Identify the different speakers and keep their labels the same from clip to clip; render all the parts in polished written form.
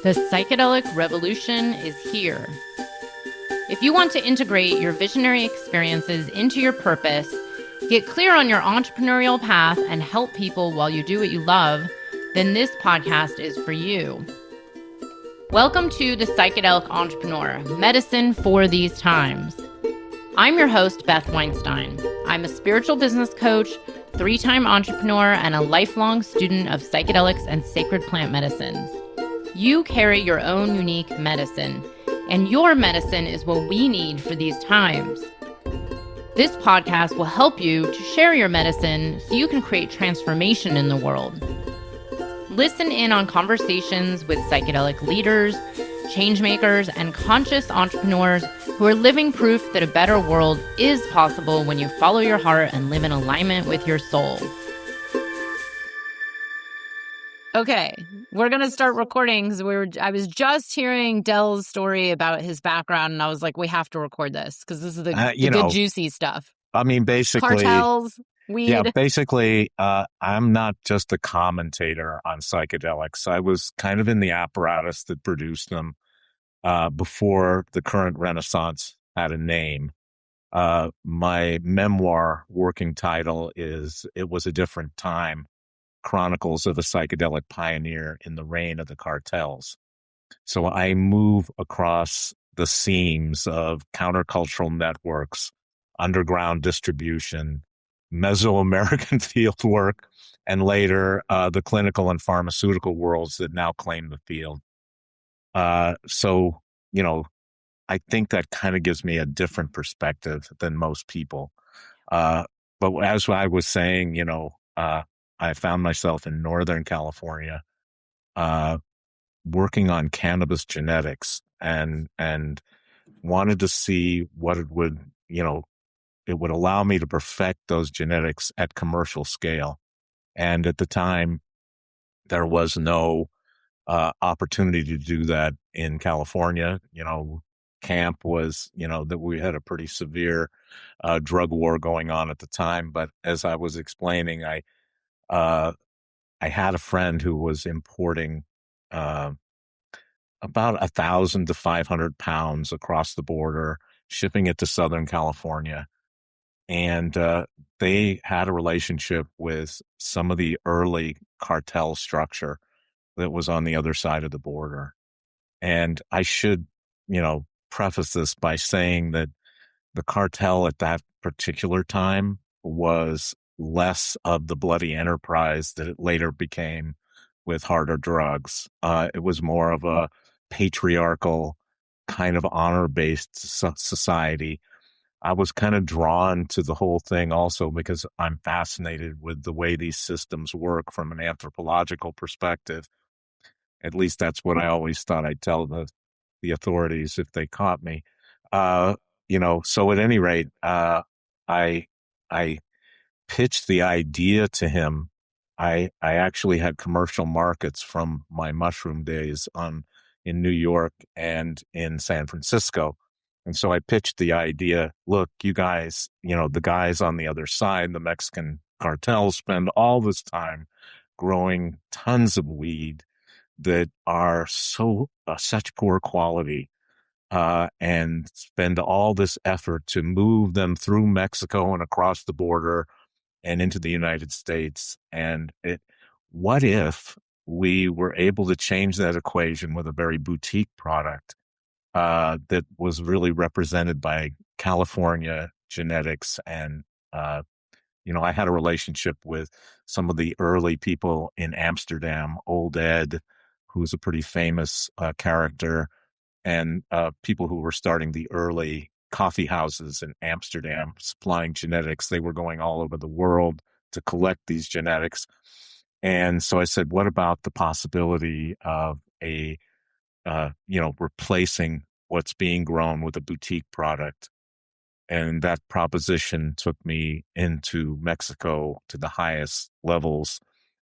Speaker 1: The psychedelic revolution is here. If you want to integrate your visionary experiences into your purpose, get clear on your entrepreneurial path, and help people while you do what you love, then this podcast is for you. Welcome to The Psychedelic Entrepreneur, Medicine for These Times. I'm your host, Beth Weinstein. I'm a spiritual business coach, 3-time entrepreneur, and a lifelong student of psychedelics and sacred plant medicines. You carry your own unique medicine, and your medicine is what we need for these times. This podcast will help you to share your medicine so you can create transformation in the world. Listen in on conversations with psychedelic leaders, changemakers, and conscious entrepreneurs who are living proof that a better world is possible when you follow your heart and live in alignment with your soul. Okay, we're going to start recording because I was just hearing Del's story about his background, and I was like, we have to record this because this is the good juicy stuff.
Speaker 2: I mean, basically,
Speaker 1: cartels, weed.
Speaker 2: Yeah, basically, I'm not just a commentator on psychedelics. I was kind of in the apparatus that produced them before the current Renaissance had a name. My memoir working title is It Was a Different Time, Chronicles of a Psychedelic Pioneer in the Reign of the Cartels. So I move across the seams of countercultural networks, underground distribution, Mesoamerican fieldwork, and later the clinical and pharmaceutical worlds that now claim the field. So, I think that kind of gives me a different perspective than most people. But as I was saying, I found myself in Northern California, working on cannabis genetics and wanted to see what it would allow me to perfect those genetics at commercial scale. And at the time, there was no opportunity to do that in California. Camp was, that we had a pretty severe drug war going on at the time. But as I was explaining, I had a friend who was importing about 1,000 to 500 pounds across the border, shipping it to Southern California. And they had a relationship with some of the early cartel structure that was on the other side of the border. And I should, preface this by saying that the cartel at that particular time was less of the bloody enterprise that it later became with harder drugs. It was more of a patriarchal kind of honor-based society. I was kind of drawn to the whole thing also because I'm fascinated with the way these systems work from an anthropological perspective. At least that's what I always thought I'd tell the authorities if they caught me. So at any rate, I pitched the idea to him. I actually had commercial markets from my mushroom days in New York and in San Francisco. And so I pitched the idea, look, you guys, the guys on the other side, the Mexican cartels, spend all this time growing tons of weed that are such poor quality, and spend all this effort to move them through Mexico and across the border and into the United States. And what if we were able to change that equation with a very boutique product that was really represented by California genetics? And, I had a relationship with some of the early people in Amsterdam, Old Ed, who's a pretty famous character, and people who were starting the early coffee houses in Amsterdam, supplying genetics. They were going all over the world to collect these genetics. And so I said, what about the possibility of replacing what's being grown with a boutique product? And that proposition took me into Mexico to the highest levels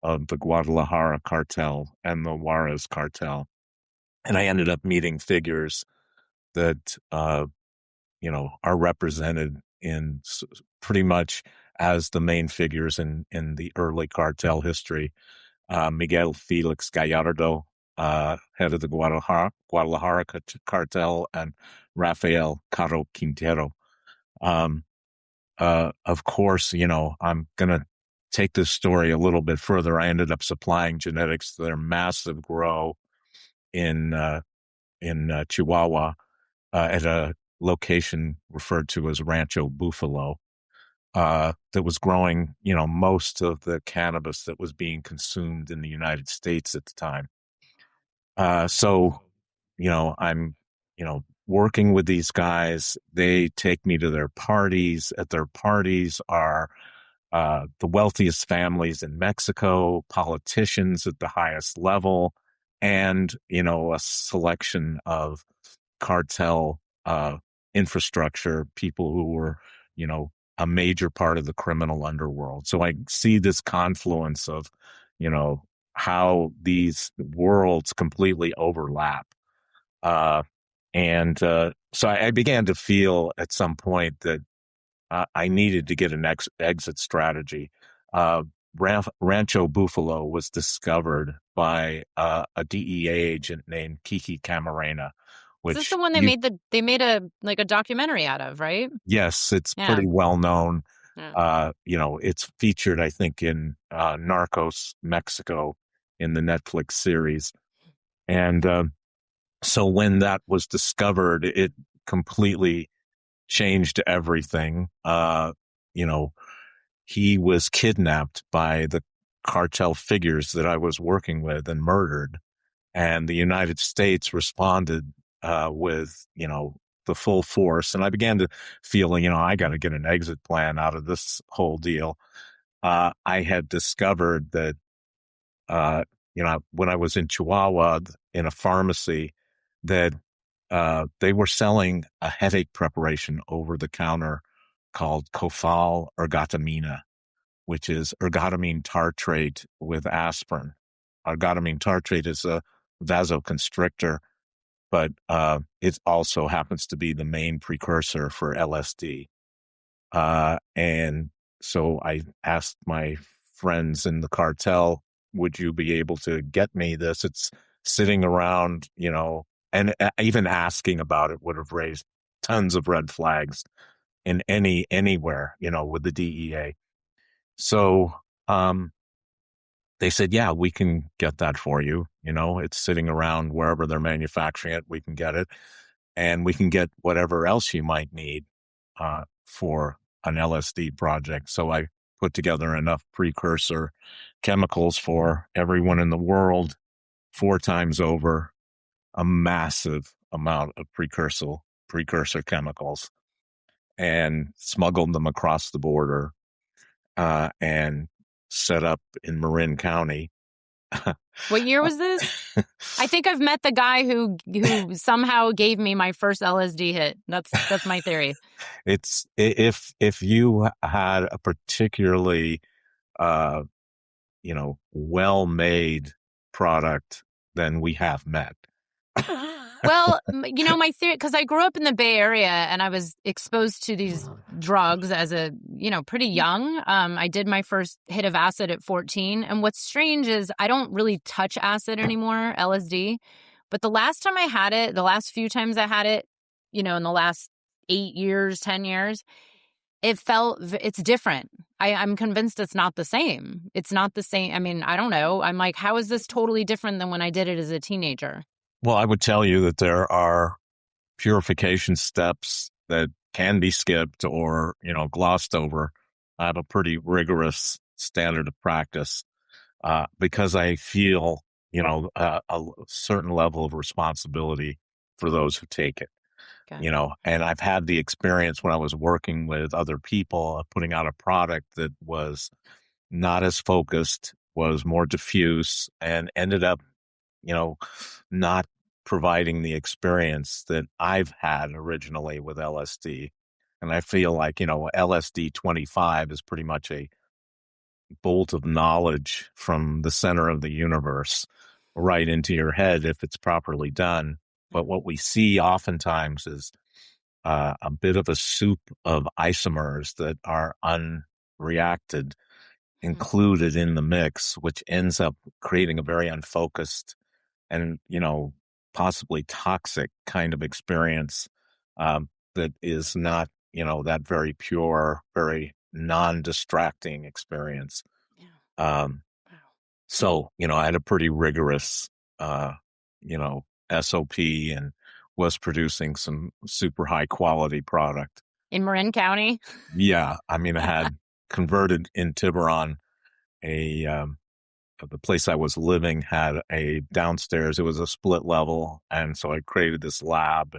Speaker 2: of the Guadalajara cartel and the Juarez cartel. And I ended up meeting figures that, are represented in pretty much as the main figures in the early cartel history. Miguel Felix Gallardo, head of the Guadalajara cartel, and Rafael Caro Quintero. Of course, I'm going to take this story a little bit further. I ended up supplying genetics to their massive grow in Chihuahua at a location referred to as Rancho Buffalo that was growing, most of the cannabis that was being consumed in the United States at the time. So, I'm, working with these guys. They take me to their parties. At their parties are the wealthiest families in Mexico, politicians at the highest level, and, a selection of cartel infrastructure, people who were, a major part of the criminal underworld. So I see this confluence of, how these worlds completely overlap. So I began to feel at some point that I needed to get an exit strategy. Rancho Buffalo was discovered by a DEA agent named Kiki Camarena.
Speaker 1: Is this the one they made a documentary out of, right?
Speaker 2: Yes, it's pretty well known. Yeah. It's featured, I think, in Narcos Mexico in the Netflix series. And so when that was discovered, it completely changed everything. He was kidnapped by the cartel figures that I was working with and murdered. And the United States responded with, the full force. And I began to feel, I got to get an exit plan out of this whole deal. I had discovered that, when I was in Chihuahua in a pharmacy, that they were selling a headache preparation over the counter called Cofal ergotamina, which is ergotamine tartrate with aspirin. Ergotamine tartrate is a vasoconstrictor, but it also happens to be the main precursor for LSD. And so I asked my friends in the cartel, would you be able to get me this? It's sitting around, and even asking about it would have raised tons of red flags in anywhere, with the DEA. So they said, yeah, we can get that for you. It's sitting around wherever they're manufacturing it. We can get it. And we can get whatever else you might need for an LSD project. So I put together enough precursor chemicals for everyone in the world 4 times over, a massive amount of precursor chemicals, and smuggled them across the border and set up in Marin County.
Speaker 1: What year was this? I think I've met the guy who somehow gave me my first LSD hit. That's my theory.
Speaker 2: It's if you had a particularly well-made product, then we have met.
Speaker 1: Well, my theory, because I grew up in the Bay Area and I was exposed to these drugs as a, pretty young. I did my first hit of acid at 14. And what's strange is I don't really touch acid anymore, LSD. But the last time I had it, the last few times I had it, in the last 8 years, 10 years, it's different. I'm convinced it's not the same. It's not the same. I mean, I don't know. I'm like, how is this totally different than when I did it as a teenager?
Speaker 2: Well, I would tell you that there are purification steps that can be skipped or, glossed over. I have a pretty rigorous standard of practice because I feel, a certain level of responsibility for those who take it. Okay. And I've had the experience when I was working with other people of putting out a product that was not as focused, was more diffuse, and ended up, not providing the experience that I've had originally with LSD. And I feel like, LSD 25 is pretty much a bolt of knowledge from the center of the universe right into your head if it's properly done. But what we see oftentimes is a bit of a soup of isomers that are unreacted included in the mix, which ends up creating a very unfocused and possibly toxic kind of experience, that is not that very pure, very non-distracting experience.
Speaker 1: Yeah.
Speaker 2: Um,
Speaker 1: Wow.
Speaker 2: so I had a pretty rigorous you know SOP, and was producing some super high quality product.
Speaker 1: In Marin County?
Speaker 2: Yeah, I mean, I had converted in Tiburon, a the place I was living had a downstairs. It was a split level, and so I created this lab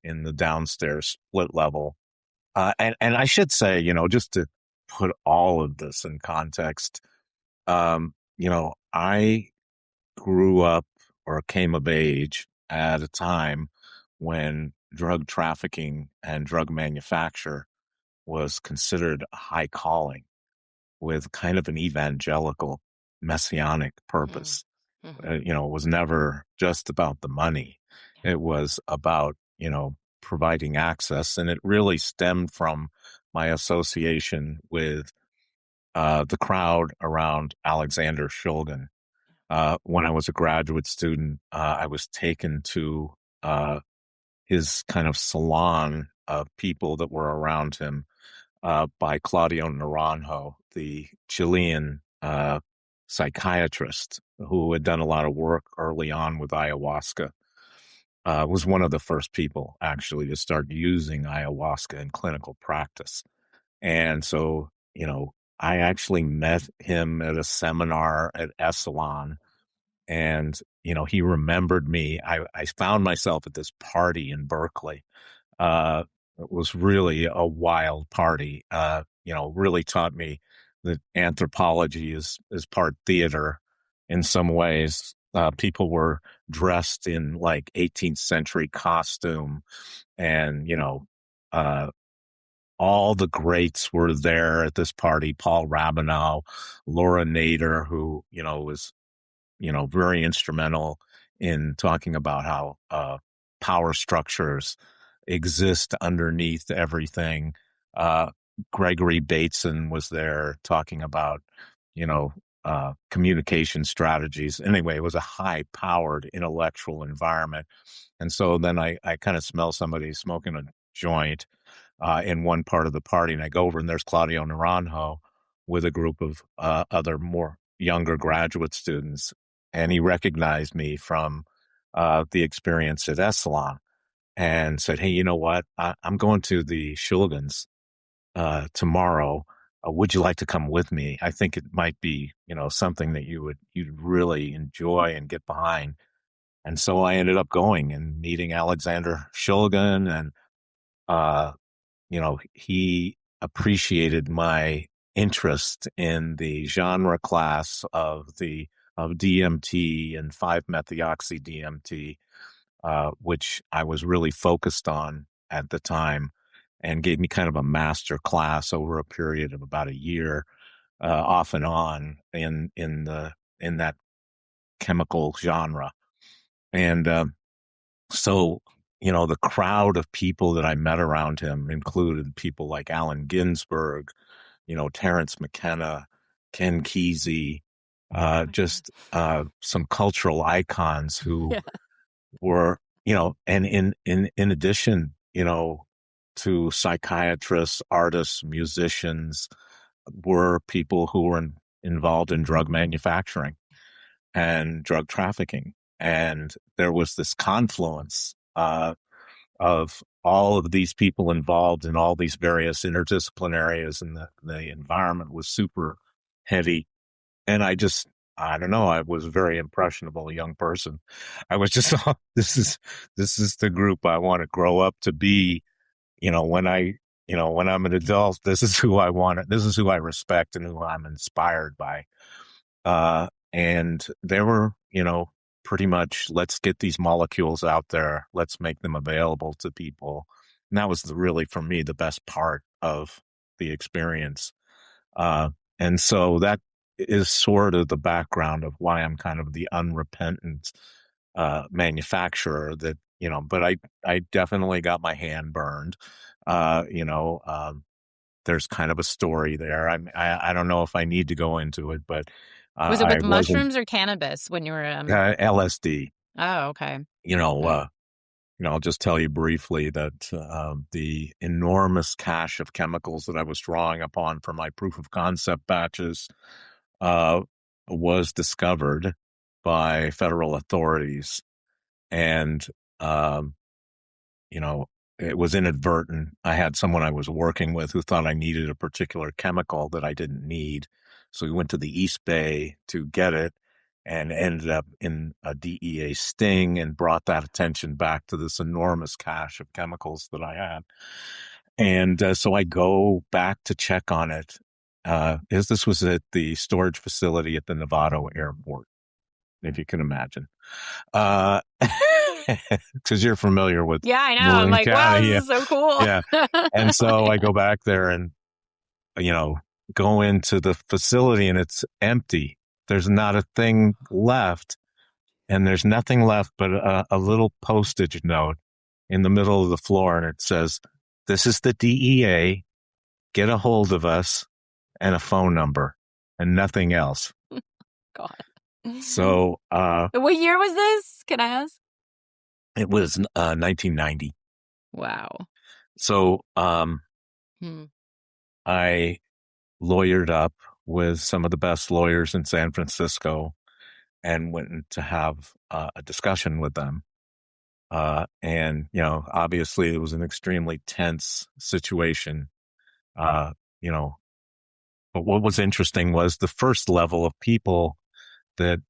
Speaker 2: in the downstairs split level. And I should say, just to put all of this in context, I grew up or came of age at a time when drug trafficking and drug manufacture was considered a high calling, with kind of an evangelical messianic purpose.
Speaker 1: Mm-hmm.
Speaker 2: It was never just about the money. It was about, providing access. And it really stemmed from my association with the crowd around Alexander Shulgin. When I was a graduate student, I was taken to his kind of salon of people that were around him, by Claudio Naranjo, the Chilean psychiatrist who had done a lot of work early on with ayahuasca. Was one of the first people actually to start using ayahuasca in clinical practice. And so, I actually met him at a seminar at Esalen, and, he remembered me. I found myself at this party in Berkeley. It was really a wild party. Really taught me that anthropology is part theater in some ways. People were dressed in like 18th century costume, and uh, all the greats were there at this party. Paul Rabinow, Laura Nader, who was very instrumental in talking about how power structures exist underneath everything. Uh, Gregory Bateson was there talking about, communication strategies. Anyway, it was a high powered intellectual environment. And so then I kind of smell somebody smoking a joint in one part of the party, and I go over and there's Claudio Naranjo with a group of other more younger graduate students, and he recognized me from the experience at Esalen, and said, "Hey, you know what? I'm going to the Shulgins tomorrow. Would you like to come with me? I think it might be, something that you'd really enjoy and get behind." And so I ended up going and meeting Alexander Shulgin, and he appreciated my interest in the genre class of DMT and 5-methoxy DMT, which I was really focused on at the time, and gave me kind of a master class over a period of about a year, off and on in that chemical genre. And so, the crowd of people that I met around him included people like Allen Ginsberg, Terence McKenna, Ken Kesey, just some cultural icons who were, and in addition, to psychiatrists, artists, musicians, were people who were involved in drug manufacturing and drug trafficking. And there was this confluence of all of these people involved in all these various interdisciplinary areas, and the environment was super heavy. And I don't know, I was a very impressionable young person. I was just, this is the group I want to grow up to be. When I'm an adult, this is who I want. This is who I respect and who I'm inspired by. And they were, pretty much, let's get these molecules out there. Let's make them available to people. And that was really, for me, the best part of the experience. And so that is sort of the background of why I'm kind of the unrepentant manufacturer that, but I definitely got my hand burned. There's kind of a story there. I don't know if I need to go into it, but
Speaker 1: Was it
Speaker 2: I
Speaker 1: with
Speaker 2: wasn't
Speaker 1: mushrooms or cannabis when you were
Speaker 2: LSD.
Speaker 1: Oh, okay.
Speaker 2: You know,
Speaker 1: Hmm.
Speaker 2: I'll just tell you briefly that the enormous cache of chemicals that I was drawing upon for my proof of concept batches uh, was discovered by federal authorities. And, um, you know, it was inadvertent. I had someone I was working with who thought I needed a particular chemical that I didn't need. So we went to the East Bay to get it and ended up in a DEA sting and brought that attention back to this enormous cache of chemicals that I had. And so I go back to check on it. As this was at the storage facility at the Novato airport, if you can imagine. Because you're familiar with
Speaker 1: Yeah, I know. I'm
Speaker 2: Marin
Speaker 1: like, wow,
Speaker 2: County.
Speaker 1: this
Speaker 2: Yeah.
Speaker 1: is so cool.
Speaker 2: Yeah. And so I go back there and, go into the facility and it's empty. There's not a thing left. And there's nothing left but a little postage note in the middle of the floor. And it says, "This is the DEA. Get a hold of us," and a phone number and nothing else.
Speaker 1: God.
Speaker 2: So
Speaker 1: What year was this? Can I ask?
Speaker 2: it was 1990.
Speaker 1: Wow.
Speaker 2: So
Speaker 1: Hmm.
Speaker 2: I lawyered up with some of the best lawyers in San Francisco and went to have a discussion with them. And, obviously it was an extremely tense situation. Uh, you know, but what was interesting was the first level of people that,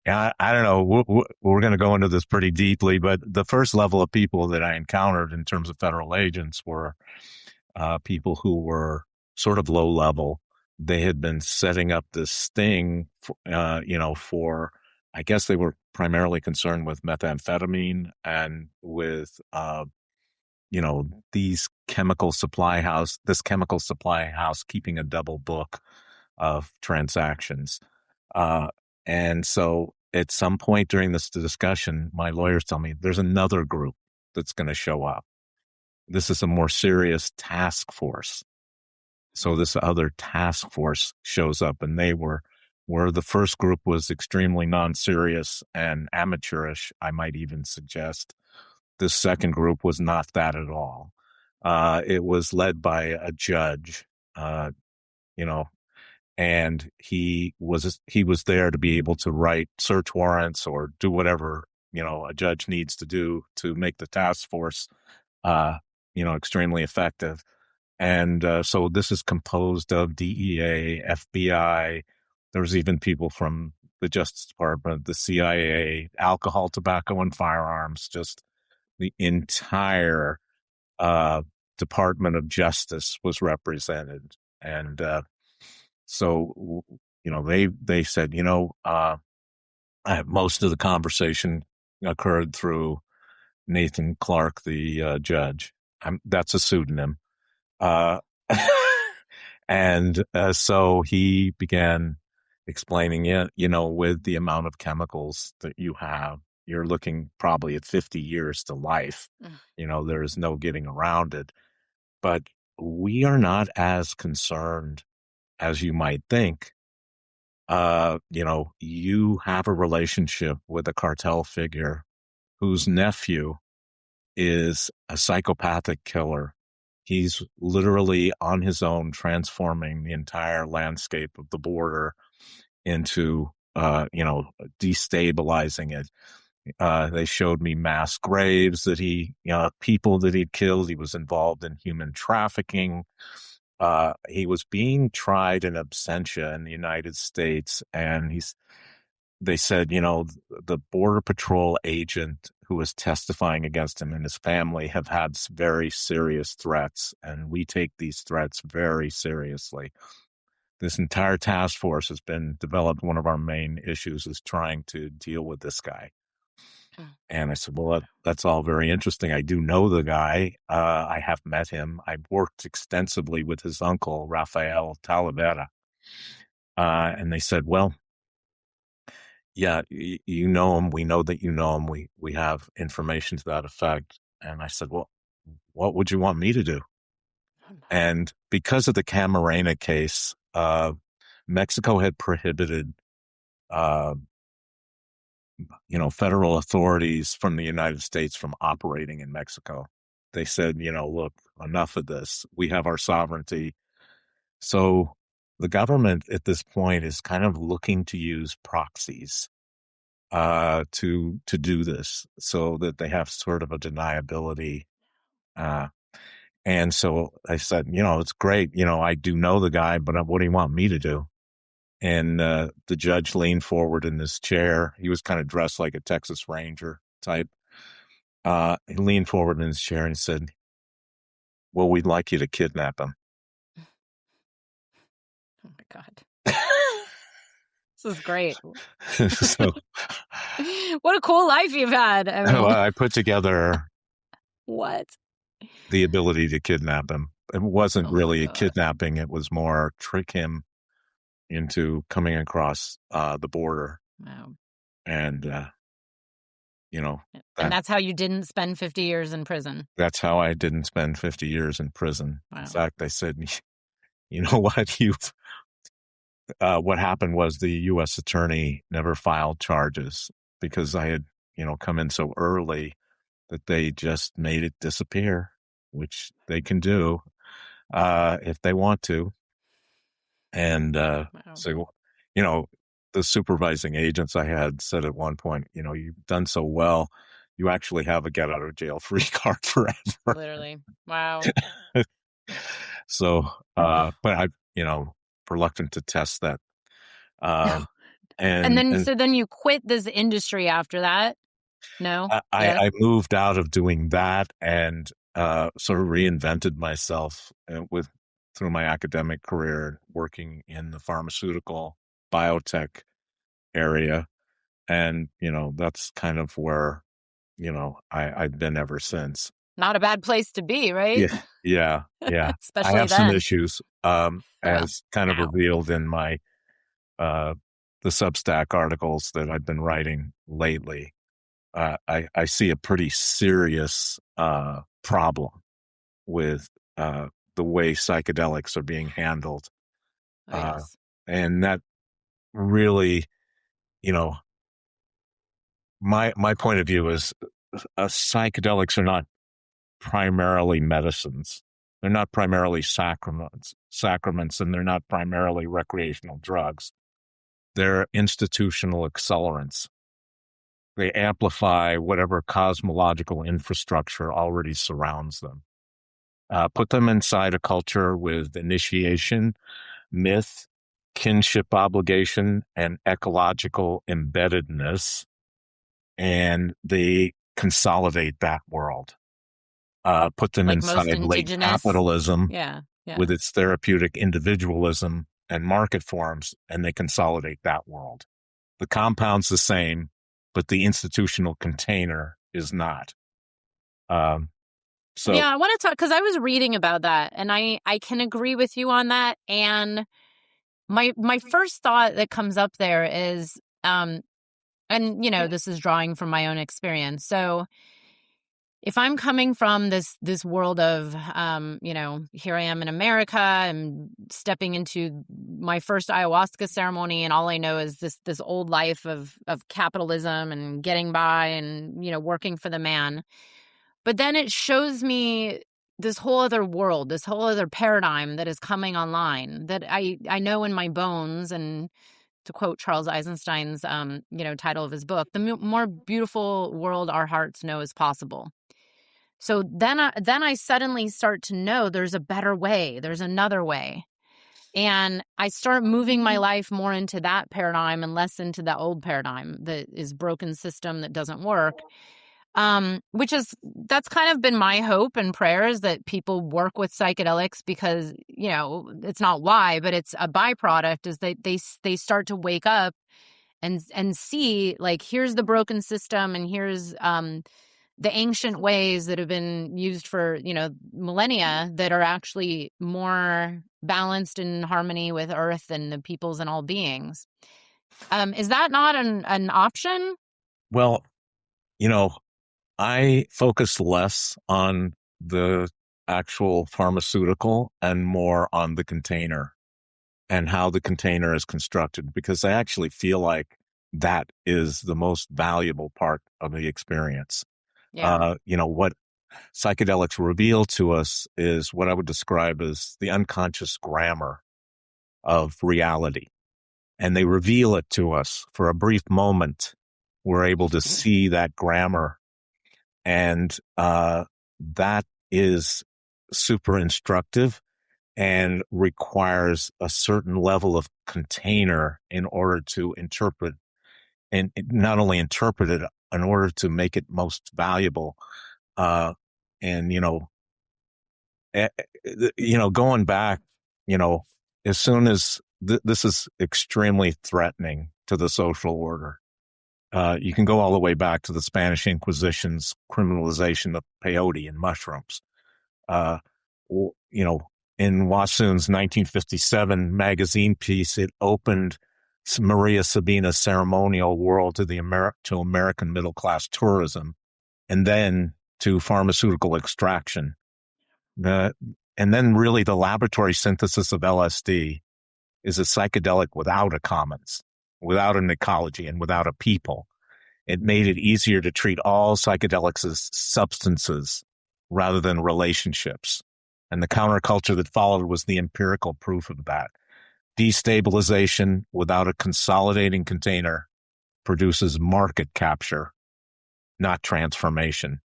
Speaker 2: I don't know, we're going to go into this pretty deeply, but the first level of people that I encountered in terms of federal agents were people who were sort of low level. They had been setting up this sting, for, I guess they were primarily concerned with methamphetamine and with, this chemical supply house keeping a double book of transactions. Uh, and so at some point during this discussion, my lawyers tell me there's another group that's going to show up. This is a more serious task force. So this other task force shows up, and they were where the first group was extremely non-serious and amateurish, I might even suggest. This second group was not that at all. It was led by a judge, you know, and he was there to be able to write search warrants or do whatever, a judge needs to do to make the task force, extremely effective. And so this is composed of DEA, FBI. There was even people from the Justice Department, the CIA, alcohol, tobacco, and firearms. Just the entire Department of Justice was represented. And so, they said, most of the conversation occurred through Nathan Clark, the judge. That's a pseudonym. Uh, and so he began explaining it, with the amount of chemicals that you have, you're looking probably at 50 years to life. There is no getting around it. But we are not as concerned as you might think. You have a relationship with a cartel figure whose nephew is a psychopathic killer. He's literally on his own transforming the entire landscape of the border into, destabilizing it. They showed me mass graves that people that he'd killed. He was involved in human trafficking. He was being tried in absentia in the United States, and they said, the Border Patrol agent who was testifying against him and his family have had very serious threats, and we take these threats very seriously. This entire task force has been developed. One of our main issues is trying to deal with this guy. And I said, well, that's all very interesting. I do know the guy. I have met him. I've worked extensively with his uncle, Rafael Talavera. And they said, well, yeah, you know him. We know that you know him. We have information to that effect. And I said, well, what would you want me to do? And because of the Camarena case, Mexico had prohibited federal authorities from the United States from operating in Mexico. They said, look, enough of this. We have our sovereignty. So the government at this point is kind of looking to use proxies to do this, so that they have sort of a deniability. And so I said, it's great. I do know the guy, but what do you want me to do? And the judge leaned forward in his chair. He was kind of dressed like a Texas Ranger type. He leaned forward in his chair and said, well, we'd like you to kidnap him.
Speaker 1: Oh my God. This is great.
Speaker 2: So,
Speaker 1: what a cool life you've had. I mean,
Speaker 2: I put together
Speaker 1: what?
Speaker 2: The ability to kidnap him. It wasn't really a kidnapping. It was more trick him into coming across the border.
Speaker 1: Wow.
Speaker 2: And,
Speaker 1: and that's how you didn't spend 50 years in prison.
Speaker 2: That's how I didn't spend 50 years in prison. Wow. In fact, I said, you know what? What happened was the U.S. attorney never filed charges because I had, come in so early that they just made it disappear, which they can do if they want to. And wow. So, the supervising agents I had said at one point, you've done so well, you actually have a get out of jail free card forever.
Speaker 1: Literally. Wow.
Speaker 2: So, but I, reluctant to test that.
Speaker 1: And then you quit this industry after that? No?
Speaker 2: I moved out of doing that and sort of reinvented myself through my academic career, working in the pharmaceutical biotech area. And, that's kind of where, I've been ever since.
Speaker 1: Not a bad place to be, right?
Speaker 2: Yeah.
Speaker 1: Especially
Speaker 2: I have some issues, as kind of revealed in my, the Substack articles that I've been writing lately. I see a pretty serious problem with the way psychedelics are being handled.
Speaker 1: Yes.
Speaker 2: And that really, my point of view is psychedelics are not primarily medicines. They're not primarily sacraments, and they're not primarily recreational drugs. They're institutional accelerants. They amplify whatever cosmological infrastructure already surrounds them. Put them inside a culture with initiation, myth, kinship obligation, and ecological embeddedness, and they consolidate that world. Put them inside late capitalism with its therapeutic individualism and market forms, and they consolidate that world. The compound's the same, but the institutional container is not. So
Speaker 1: yeah, I want to talk because I was reading about that, and I can agree with you on that. And my first thought that comes up there is, and this is drawing from my own experience. So if I'm coming from this world of, here I am in America, I'm stepping into my first ayahuasca ceremony, and all I know is this old life of capitalism and getting by and, working for the man. But then it shows me this whole other world, this whole other paradigm that is coming online that I know in my bones. And to quote Charles Eisenstein's, title of his book, the more beautiful world our hearts know is possible. So then I suddenly start to know there's a better way. There's another way. And I start moving my life more into that paradigm and less into the old paradigm that is broken system that doesn't work. That's kind of been my hope and prayers that people work with psychedelics because, it's not why, but it's a byproduct is that they start to wake up and see like, here's the broken system and here's, the ancient ways that have been used for, millennia that are actually more balanced in harmony with Earth and the peoples and all beings. Is that not an option?
Speaker 2: Well, I focus less on the actual pharmaceutical and more on the container and how the container is constructed, because I actually feel like that is the most valuable part of the experience.
Speaker 1: Yeah.
Speaker 2: What psychedelics reveal to us is what I would describe as the unconscious grammar of reality. And they reveal it to us for a brief moment. We're able to see that grammar. And that is super instructive and requires a certain level of container in order to interpret, and not only interpret it, in order to make it most valuable. And, going back, as soon as this is extremely threatening to the social order. You can go all the way back to the Spanish Inquisition's criminalization of peyote and mushrooms. Uh, in Wassoon's 1957 magazine piece, it opened Maria Sabina's ceremonial world to to American middle class tourism, and then to pharmaceutical extraction. And then really the laboratory synthesis of LSD is a psychedelic without a commons, without an ecology, and without a people. It made it easier to treat all psychedelics as substances rather than relationships. And the counterculture that followed was the empirical proof of that. Destabilization without a consolidating container produces market capture, not transformation.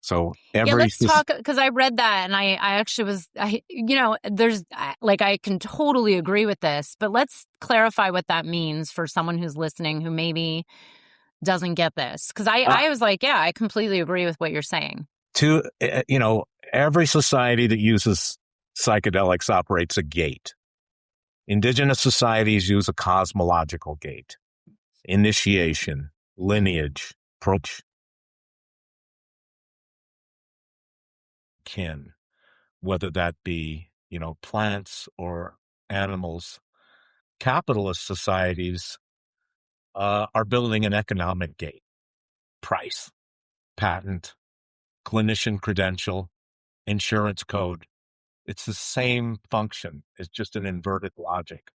Speaker 2: So
Speaker 1: Let's talk, because I read that and I actually was, I can totally agree with this, but let's clarify what that means for someone who's listening who maybe doesn't get this. Because I was like, yeah, I completely agree with what you're saying.
Speaker 2: Every society that uses psychedelics operates a gate. Indigenous societies use a cosmological gate, initiation, lineage, approach, kin, whether that be, plants or animals. Capitalist societies are building an economic gate, price, patent, clinician credential, insurance code. It's the same function. It's just an inverted logic.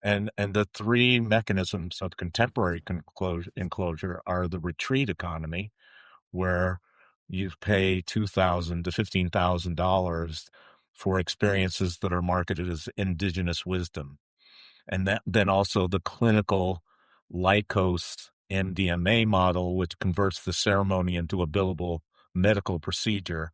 Speaker 2: And the three mechanisms of contemporary enclosure are the retreat economy, where you pay $2,000 to $15,000 for experiences that are marketed as indigenous wisdom. And then also the clinical Lycos MDMA model, which converts the ceremony into a billable medical procedure.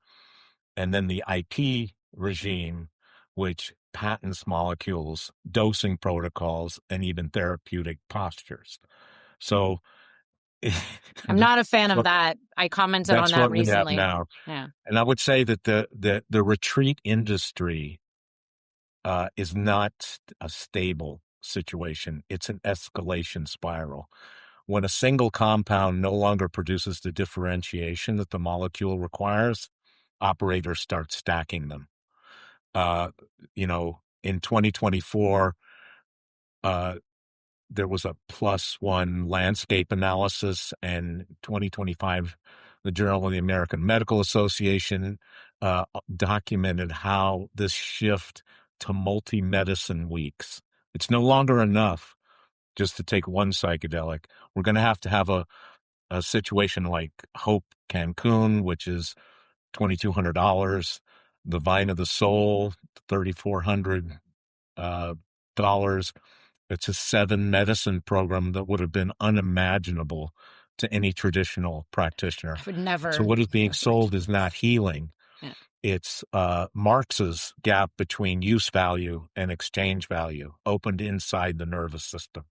Speaker 2: And then the IP regime, which patents molecules, dosing protocols, and even therapeutic postures. So
Speaker 1: I'm not a fan of that. I commented on that recently.
Speaker 2: That's what we have now.
Speaker 1: Yeah.
Speaker 2: And I would say that the retreat industry is not a stable situation. It's an escalation spiral. When a single compound no longer produces the differentiation that the molecule requires, operators start stacking them. In 2024, there was a +1 landscape analysis, and 2025, the Journal of the American Medical Association documented how this shift to multi-medicine weeks. It's no longer enough just to take one psychedelic. We're going to have a situation like Hope Cancun, which is $2,200, the Vine of the Soul, $3,400. It's a 7 medicine program that would have been unimaginable to any traditional practitioner.
Speaker 1: I would never.
Speaker 2: So what is being sold is not healing.
Speaker 1: Yeah.
Speaker 2: It's Marx's gap between use value and exchange value opened inside the nervous system.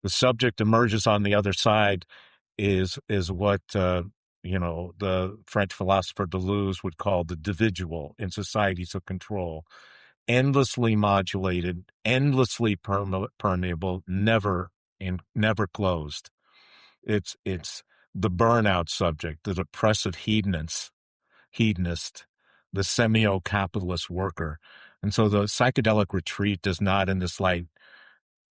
Speaker 2: The subject emerges on the other side is what the French philosopher Deleuze would call the individual in societies of control. Endlessly modulated, endlessly permeable, never closed. It's the burnout subject, the depressive hedonist, the semio-capitalist worker. And so the psychedelic retreat does not, in this light,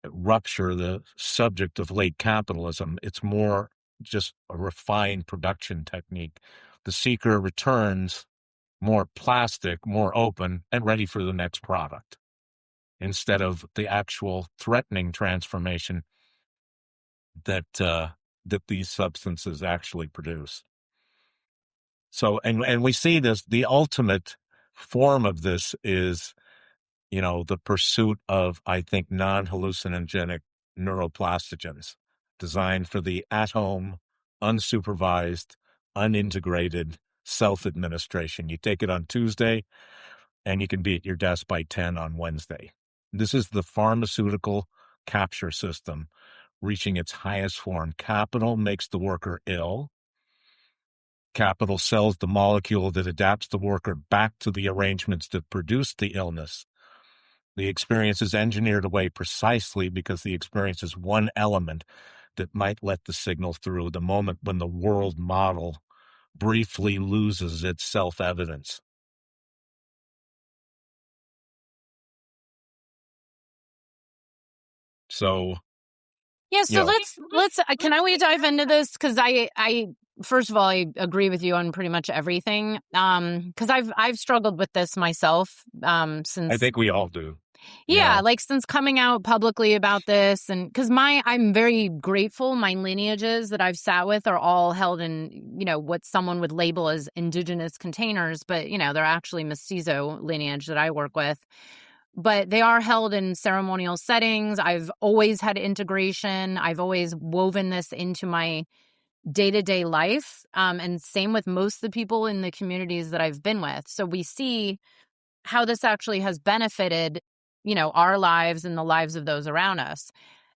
Speaker 2: rupture the subject of late capitalism. It's more just a refined production technique. The seeker returns more plastic, more open, and ready for the next product, instead of the actual threatening transformation that these substances actually produce. So, and we see this, the ultimate form of this is, the pursuit of, I think, non-hallucinogenic neuroplastogens designed for the at-home, unsupervised, unintegrated self-administration. You take it on Tuesday and you can be at your desk by 10 on Wednesday. This is the pharmaceutical capture system reaching its highest form. Capital makes the worker ill. Capital sells the molecule that adapts the worker back to the arrangements that produce the illness. The experience is engineered away precisely because the experience is one element that might let the signal through, the moment when the world model briefly loses its self-evidence. So
Speaker 1: Yeah, so let's can we dive into this? Because I first of all, I agree with you on pretty much everything. Because I've struggled with this myself. Since
Speaker 2: I think we all do.
Speaker 1: Yeah, like since coming out publicly about this, and because I'm very grateful. My lineages that I've sat with are all held in, what someone would label as indigenous containers, but they're actually mestizo lineage that I work with. But they are held in ceremonial settings. I've always had integration. I've always woven this into my day-to-day life. And same with most of the people in the communities that I've been with. So we see how this actually has benefited, our lives and the lives of those around us.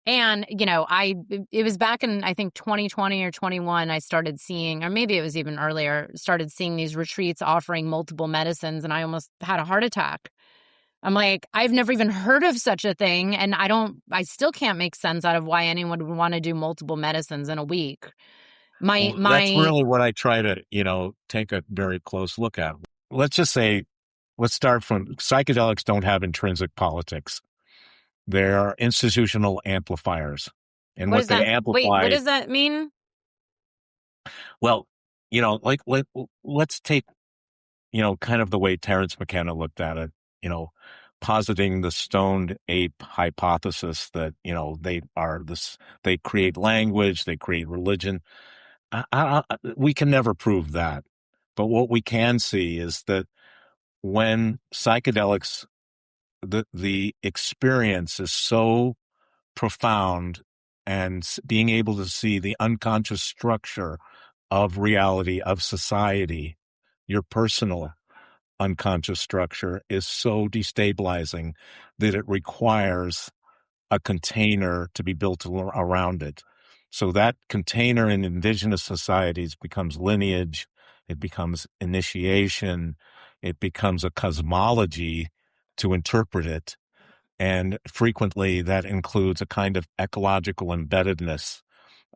Speaker 1: And, it was back in, I think, 2020 or 21, I started seeing, or maybe it was even earlier, started seeing these retreats offering multiple medicines, and I almost had a heart attack. I'm like, I've never even heard of such a thing. And I still can't make sense out of why anyone would want to do multiple medicines in a week.
Speaker 2: That's really what I try to, take a very close look at. Let's just say, let's start from psychedelics don't have intrinsic politics. They're institutional amplifiers. And what they amplify.
Speaker 1: Wait, what does that mean?
Speaker 2: Well, let's take, kind of the way Terence McKenna looked at it, positing the stoned ape hypothesis that, they create language, they create religion. We can never prove that. But what we can see is that when psychedelics, the experience is so profound, and being able to see the unconscious structure of reality, of society, your personal unconscious structure is so destabilizing that it requires a container to be built around it. So that container in indigenous societies becomes lineage, it becomes initiation, it becomes a cosmology to interpret it. And frequently that includes a kind of ecological embeddedness,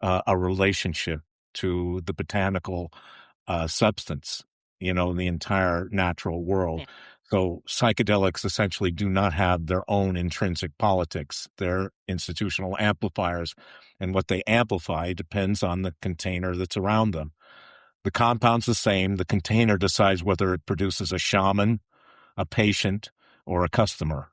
Speaker 2: a relationship to the botanical substance, the entire natural world. Yeah. So psychedelics essentially do not have their own intrinsic politics. They're institutional amplifiers. And what they amplify depends on the container that's around them. The compound's the same. The container decides whether it produces a shaman, a patient, or a customer.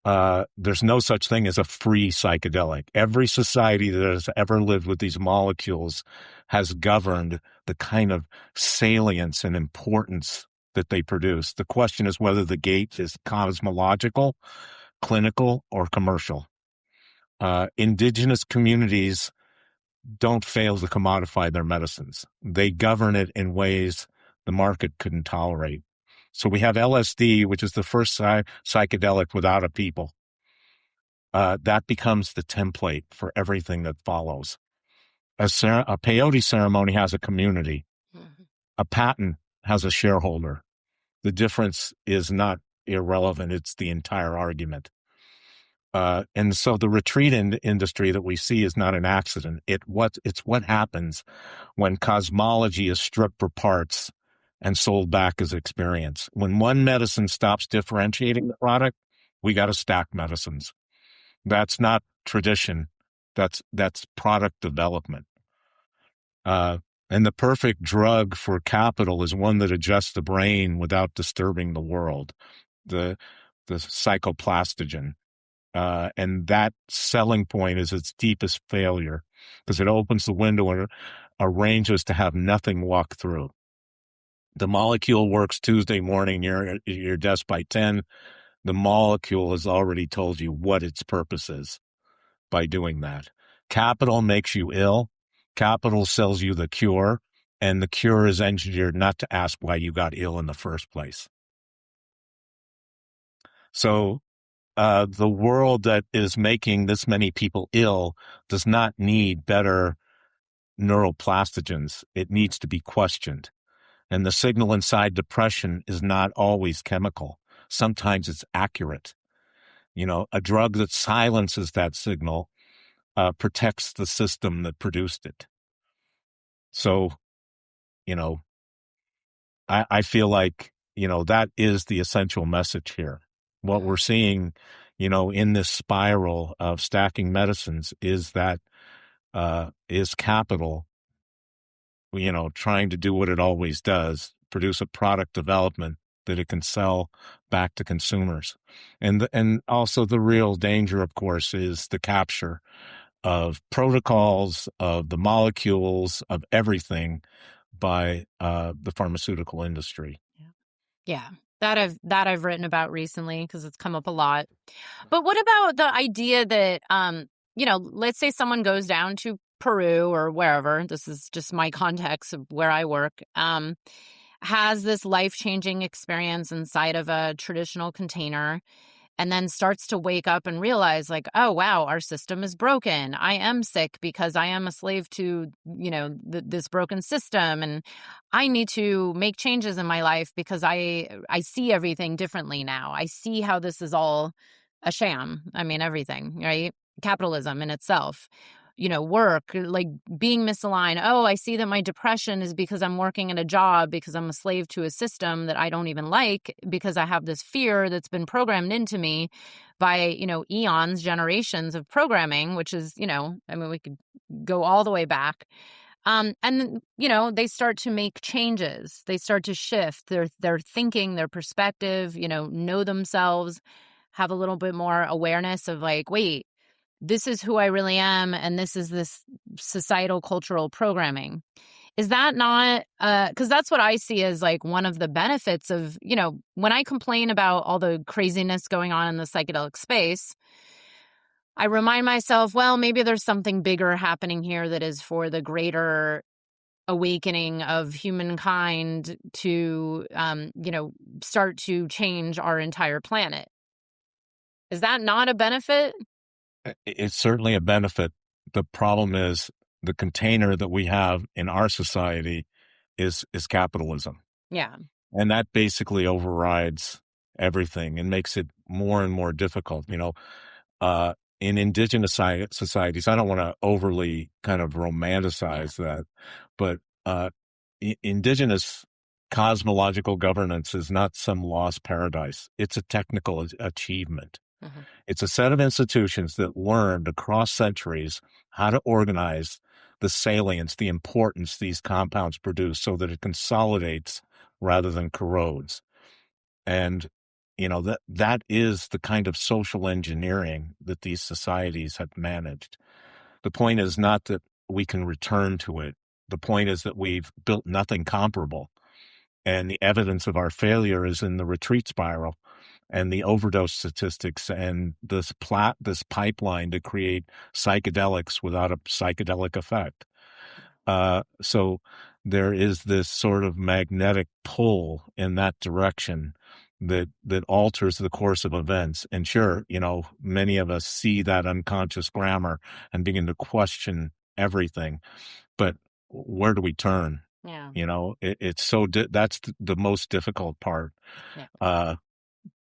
Speaker 2: There's no such thing as a free psychedelic. Every society that has ever lived with these molecules has governed the kind of salience and importance that they produce. The question is whether the gate is cosmological, clinical, or commercial. Indigenous communities don't fail to commodify their medicines. They govern it in ways the market couldn't tolerate. So we have LSD, which is the first psychedelic without a people. That becomes the template for everything that follows. A peyote ceremony has a community. Mm-hmm. A patent has a shareholder. The difference is not irrelevant. It's the entire argument. And so the retreat industry that we see is not an accident. It's what happens when cosmology is stripped for parts and sold back as experience. When one medicine stops differentiating the product, we got to stack medicines. That's not tradition. That's product development. And the perfect drug for capital is one that adjusts the brain without disturbing the world. The psychoplastogen. And that selling point is its deepest failure because it opens the window and arranges to have nothing walk through. The molecule works Tuesday morning, you're at your desk by 10. The molecule has already told you what its purpose is by doing that. Capital makes you ill. Capital sells you the cure, and the cure is engineered not to ask why you got ill in the first place. So the world that is making this many people ill does not need better neuroplastogens. It needs to be questioned. And the signal inside depression is not always chemical. Sometimes it's accurate. You know, a drug that silences that signal protects the system that produced it. So, you know, I feel like, you know, that is the essential message here. What we're seeing, you know, in this spiral of stacking medicines is that is capital, you know, trying to do what it always does, produce a product development that it can sell back to consumers. And also the real danger, of course, is the capture of protocols, of the molecules, of everything by the pharmaceutical industry.
Speaker 1: Yeah. That I've written about recently because it's come up a lot. But what about the idea that let's say someone goes down to Peru or wherever, this is just my context of where I work, has this life-changing experience inside of a traditional container and then starts to wake up and realize like, oh, wow, our system is broken. I am sick because I am a slave to, this broken system. And I need to make changes in my life because I see everything differently now. I see how this is all a sham. I mean, everything, right? Capitalism in itself. Work, like being misaligned. Oh, I see that my depression is because I'm working at a job because I'm a slave to a system that I don't even like because I have this fear that's been programmed into me by, eons, generations of programming, which is, we could go all the way back. And they start to make changes. They start to shift their thinking, their perspective, know themselves, have a little bit more awareness of like, wait, this is who I really am, and this is this societal cultural programming. Is that not, because that's what I see as like one of the benefits of, when I complain about all the craziness going on in the psychedelic space, I remind myself, well, maybe there's something bigger happening here that is for the greater awakening of humankind to, start to change our entire planet. Is that not a benefit?
Speaker 2: It's certainly a benefit. The problem is the container that we have in our society is capitalism.
Speaker 1: Yeah.
Speaker 2: And that basically overrides everything and makes it more and more difficult. In indigenous societies, I don't want to overly kind of romanticize that, but indigenous cosmological governance is not some lost paradise. It's a technical achievement. Mm-hmm. It's a set of institutions that learned across centuries how to organize the salience, the importance these compounds produce so that it consolidates rather than corrodes. And, that is the kind of social engineering that these societies have managed. The point is not that we can return to it. The point is that we've built nothing comparable. And the evidence of our failure is in the retreat spiral and the overdose statistics and this pipeline to create psychedelics without a psychedelic effect. So there is this sort of magnetic pull in that direction that alters the course of events. And sure, many of us see that unconscious grammar and begin to question everything. But where do we turn?
Speaker 1: Yeah.
Speaker 2: It's so that's the most difficult part. Yeah.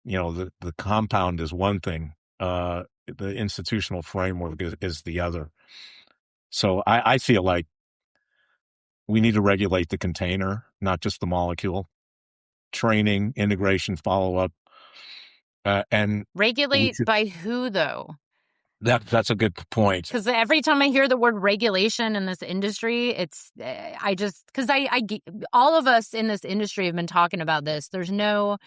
Speaker 2: The compound is one thing. The institutional framework is the other. So I feel like we need to regulate the container, not just the molecule. Training, integration, follow-up. And
Speaker 1: regulate by who, though?
Speaker 2: That's a good point.
Speaker 1: Because every time I hear the word regulation in this industry, it's all of us in this industry have been talking about this. There's not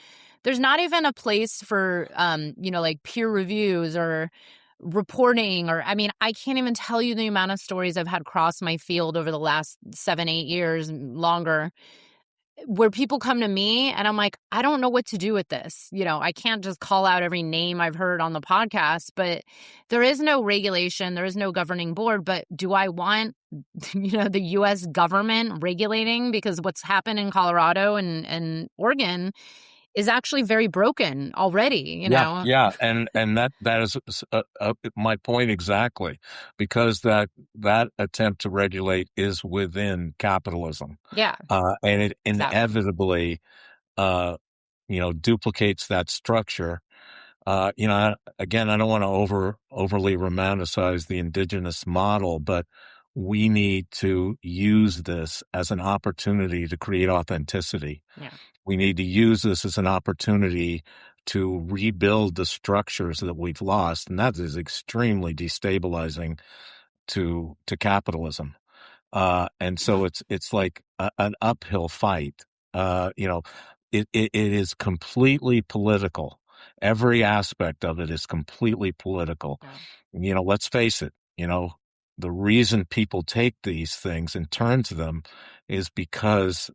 Speaker 1: even a place for like peer reviews or reporting, or I mean, I can't even tell you the amount of stories I've had cross my field over the last 7-8 years, longer, where people come to me and I'm like, I don't know what to do with this. I can't just call out every name I've heard on the podcast, but there is no regulation. There is no governing board. But do I want, the U.S. government regulating? Because what's happened in Colorado and Oregon is actually very broken already,
Speaker 2: Yeah. And that is my point exactly, because that attempt to regulate is within capitalism.
Speaker 1: Yeah.
Speaker 2: And it inevitably, duplicates that structure. Again, I don't want to overly romanticize the indigenous model, but we need to use this as an opportunity to create authenticity.
Speaker 1: Yeah.
Speaker 2: We need to use this as an opportunity to rebuild the structures that we've lost, and that is extremely destabilizing to capitalism. And so it's like an uphill fight. It is completely political. Every aspect of it is completely political. Yeah. Let's face it, the reason people take these things and turn to them is because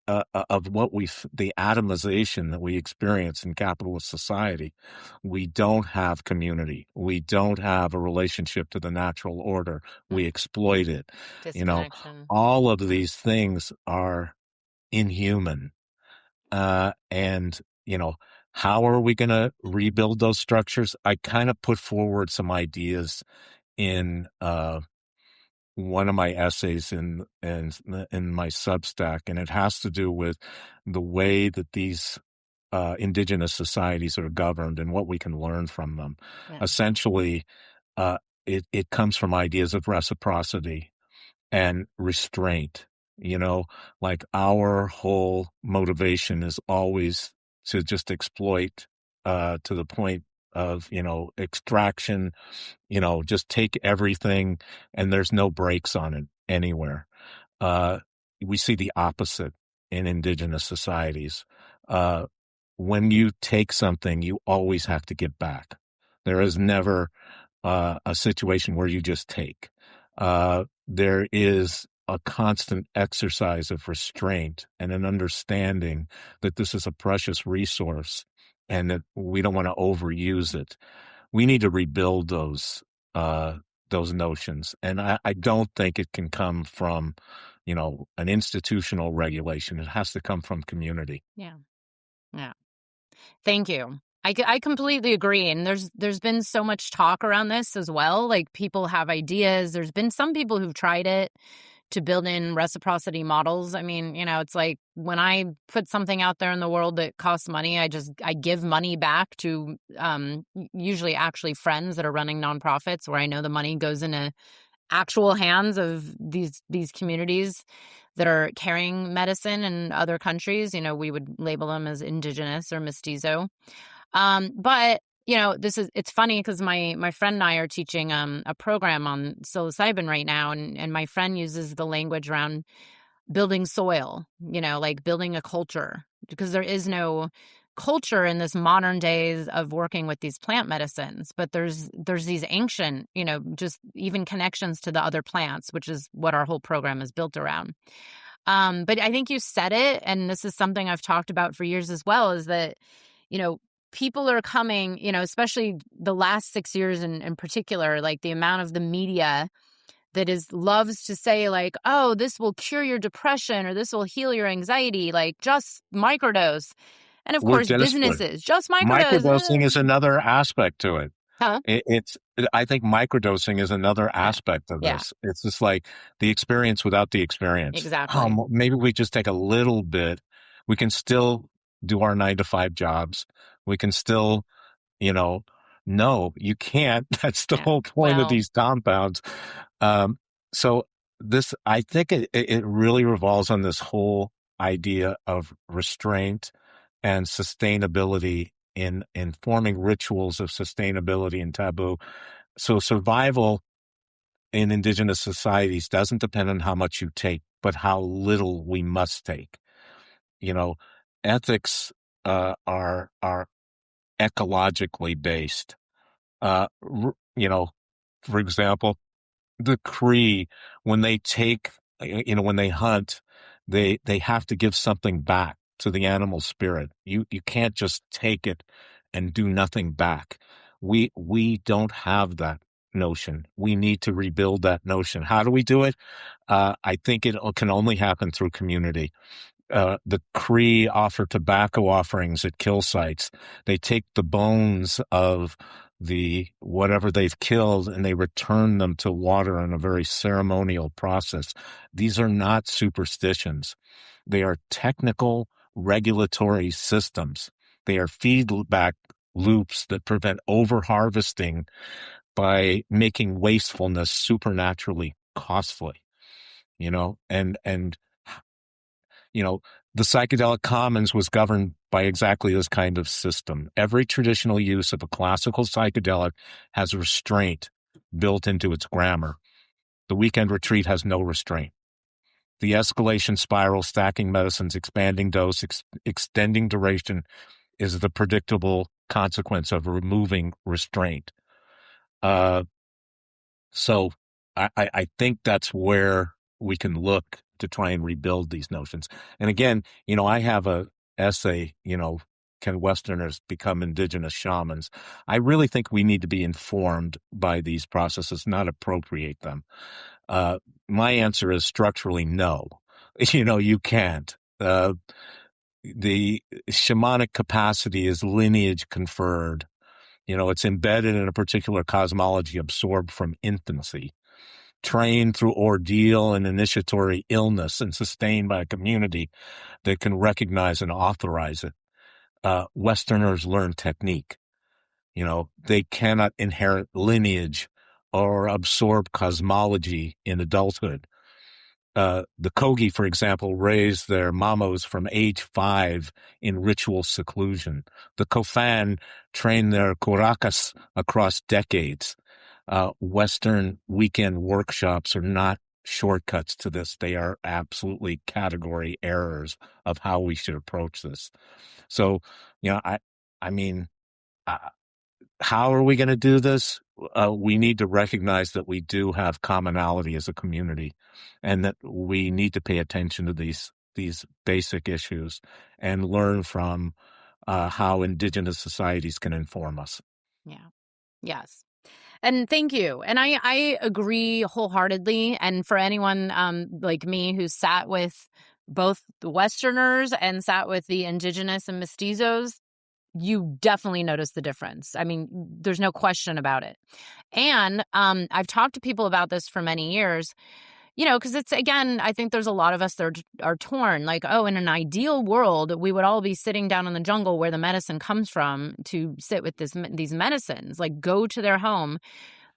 Speaker 2: of the atomization that we experience in capitalist society. We don't have community. We don't have a relationship to the natural order. We exploit it.
Speaker 1: Disconnection.
Speaker 2: All of these things are inhuman. And how are we going to rebuild those structures? I kind of put forward some ideas in one of my essays in my Substack, and it has to do with the way that these indigenous societies are governed and what we can learn from them. Yeah. Essentially, it comes from ideas of reciprocity and restraint. Like our whole motivation is always to just exploit to the point of, extraction, just take everything, and there's no brakes on it anywhere. We see the opposite in indigenous societies. When you take something, you always have to give back. There is never a situation where you just take. There is a constant exercise of restraint and an understanding that this is a precious resource and that we don't want to overuse it. We need to rebuild those notions. And I don't think it can come from, an institutional regulation. It has to come from community.
Speaker 1: Yeah. Yeah. Thank you. I completely agree. And there's been so much talk around this as well. Like, people have ideas. There's been some people who've tried it to build in reciprocity models. I mean, it's like when I put something out there in the world that costs money, I give money back to usually actually friends that are running nonprofits, where I know the money goes into actual hands of these communities that are carrying medicine in other countries. We would label them as indigenous or mestizo. But it's funny because my friend and I are teaching a program on psilocybin right now, and my friend uses the language around building soil, like building a culture, because there is no culture in this modern days of working with these plant medicines, but there's these ancient, just even connections to the other plants, which is what our whole program is built around. But I think you said it, and this is something I've talked about for years as well, is that, people are coming, especially the last 6 years in particular, like the amount of the media that loves to say, like, oh, this will cure your depression or this will heal your anxiety, like just microdose. And of course, businesses, just microdose.
Speaker 2: Microdosing is another aspect to it.
Speaker 1: Huh?
Speaker 2: I think microdosing is another aspect of this. Yeah. It's just like the experience without the experience.
Speaker 1: Exactly.
Speaker 2: Maybe we just take a little bit. We can still do our 9-to-5 jobs. We can still, no, you can't. That's the whole point of these compounds. So this, I think it really revolves on this whole idea of restraint and sustainability in forming rituals of sustainability and taboo. So survival in indigenous societies doesn't depend on how much you take, but how little we must take. You know, ethics are ecologically based. You know, for example, the Cree, when they take, when they hunt, they have to give something back to the animal spirit. You can't just take it and do nothing back. We don't have that notion. We need to rebuild that notion. How do we do it? I think it can only happen through community. The Cree offer tobacco offerings at kill sites. They take the bones of the whatever they've killed and they return them to water in a very ceremonial process. These are not superstitions. They are technical regulatory systems. They are feedback loops that prevent over-harvesting by making wastefulness supernaturally costly, and the psychedelic commons was governed by exactly this kind of system. Every traditional use of a classical psychedelic has restraint built into its grammar. The weekend retreat has no restraint. The escalation spiral, stacking medicines, expanding dose, extending duration is the predictable consequence of removing restraint. So I think that's where we can look to try and rebuild these notions. And again, I have a essay, can Westerners become indigenous shamans? I really think we need to be informed by these processes, not appropriate them. My answer is structurally no. You can't. The shamanic capacity is lineage conferred. It's embedded in a particular cosmology absorbed from infancy, trained through ordeal and initiatory illness, and sustained by a community that can recognize and authorize it. Westerners learn technique. They cannot inherit lineage or absorb cosmology in adulthood. The Kogi, for example, raised their mamos from age 5 in ritual seclusion. The Cofán trained their curakas across decades. Western weekend workshops are not shortcuts to this. They are absolutely category errors of how we should approach this. So, I mean, how are we going to do this? We need to recognize that we do have commonality as a community, and that we need to pay attention to these basic issues and learn from how indigenous societies can inform us.
Speaker 1: Yeah. Yes. And thank you. And I agree wholeheartedly. And for anyone like me who sat with both the Westerners and sat with the indigenous and mestizos, you definitely notice the difference. I mean, there's no question about it. And I've talked to people about this for many years, because it's, again, I think there's a lot of us that are torn. Like, oh, in an ideal world, we would all be sitting down in the jungle where the medicine comes from to sit with these medicines, like go to their home.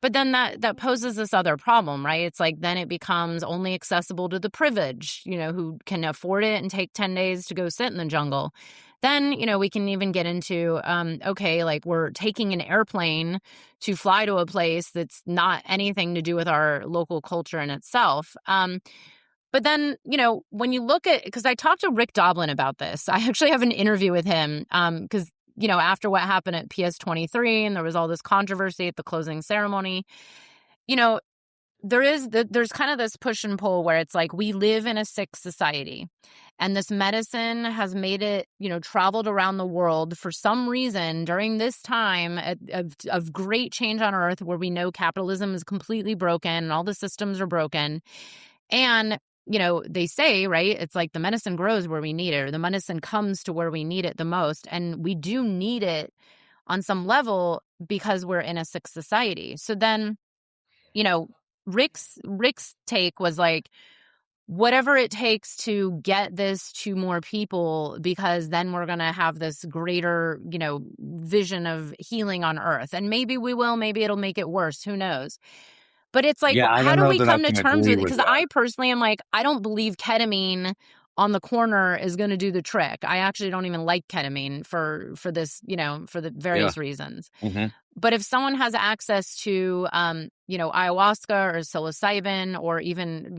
Speaker 1: But then that poses this other problem, right? It's like then it becomes only accessible to the privileged, who can afford it and take 10 days to go sit in the jungle. Then, we can even get into, okay, like we're taking an airplane to fly to a place that's not anything to do with our local culture in itself. But then, when you look at, because I talked to Rick Doblin about this, I actually have an interview with him because after what happened at PS23 and there was all this controversy at the closing ceremony, there's kind of this push and pull where it's like we live in a sick society and this medicine has made it, traveled around the world for some reason during this time of great change on earth where we know capitalism is completely broken and all the systems are broken. And they say, right, it's like the medicine grows where we need it, or the medicine comes to where we need it the most. And we do need it on some level because we're in a sick society. So then, Rick's take was like, whatever it takes to get this to more people, because then we're going to have this greater, vision of healing on earth. And maybe we will, maybe it'll make it worse. Who knows? But it's like,
Speaker 2: Yeah, I
Speaker 1: how
Speaker 2: don't
Speaker 1: do
Speaker 2: know
Speaker 1: we
Speaker 2: that I
Speaker 1: come to
Speaker 2: can
Speaker 1: terms
Speaker 2: agree
Speaker 1: with it?
Speaker 2: with
Speaker 1: Because
Speaker 2: that.
Speaker 1: I personally am like, I don't believe ketamine on the corner is going to do the trick. I actually don't even like ketamine for this, for the various reasons.
Speaker 2: Mm-hmm.
Speaker 1: But if someone has access to, ayahuasca or psilocybin or even,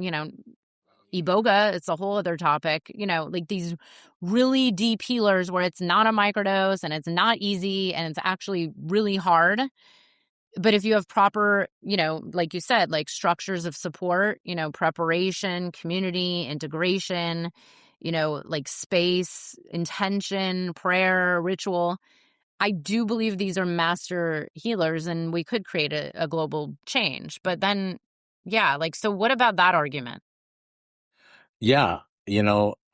Speaker 1: iboga, it's a whole other topic, like these really deep healers where it's not a microdose and it's not easy and it's actually really hard. But if you have proper, like you said, like structures of support, preparation, community, integration, like space, intention, prayer, ritual, I do believe these are master healers and we could create a global change. But then, yeah, like, so what about that argument?
Speaker 2: Yeah,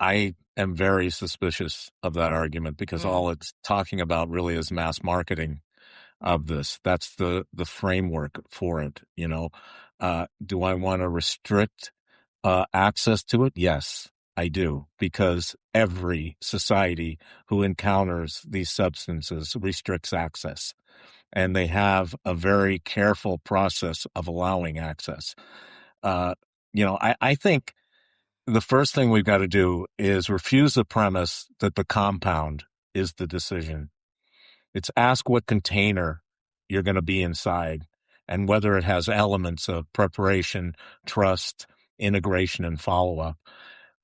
Speaker 2: I am very suspicious of that argument because all it's talking about really is mass marketing of this. That's the framework for it. Do I want to restrict access to it? Yes, I do, because every society who encounters these substances restricts access, and they have a very careful process of allowing access. I think the first thing we've got to do is refuse the premise that the compound is the decision. It's ask what container you're going to be inside and whether it has elements of preparation, trust, integration, and follow-up.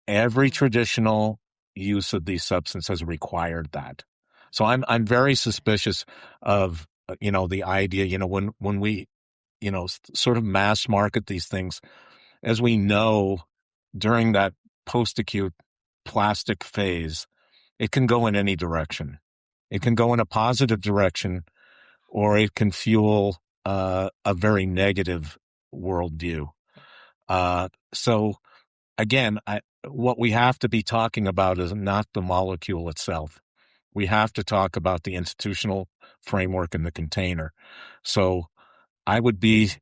Speaker 2: Every traditional use of these substances has required that. So I'm very suspicious of, the idea, when we, sort of mass market these things, as we know, during that post-acute plastic phase, it can go in any direction. It can go in a positive direction, or it can fuel a very negative worldview. So again, what we have to be talking about is not the molecule itself. We have to talk about the institutional framework and the container. So I would be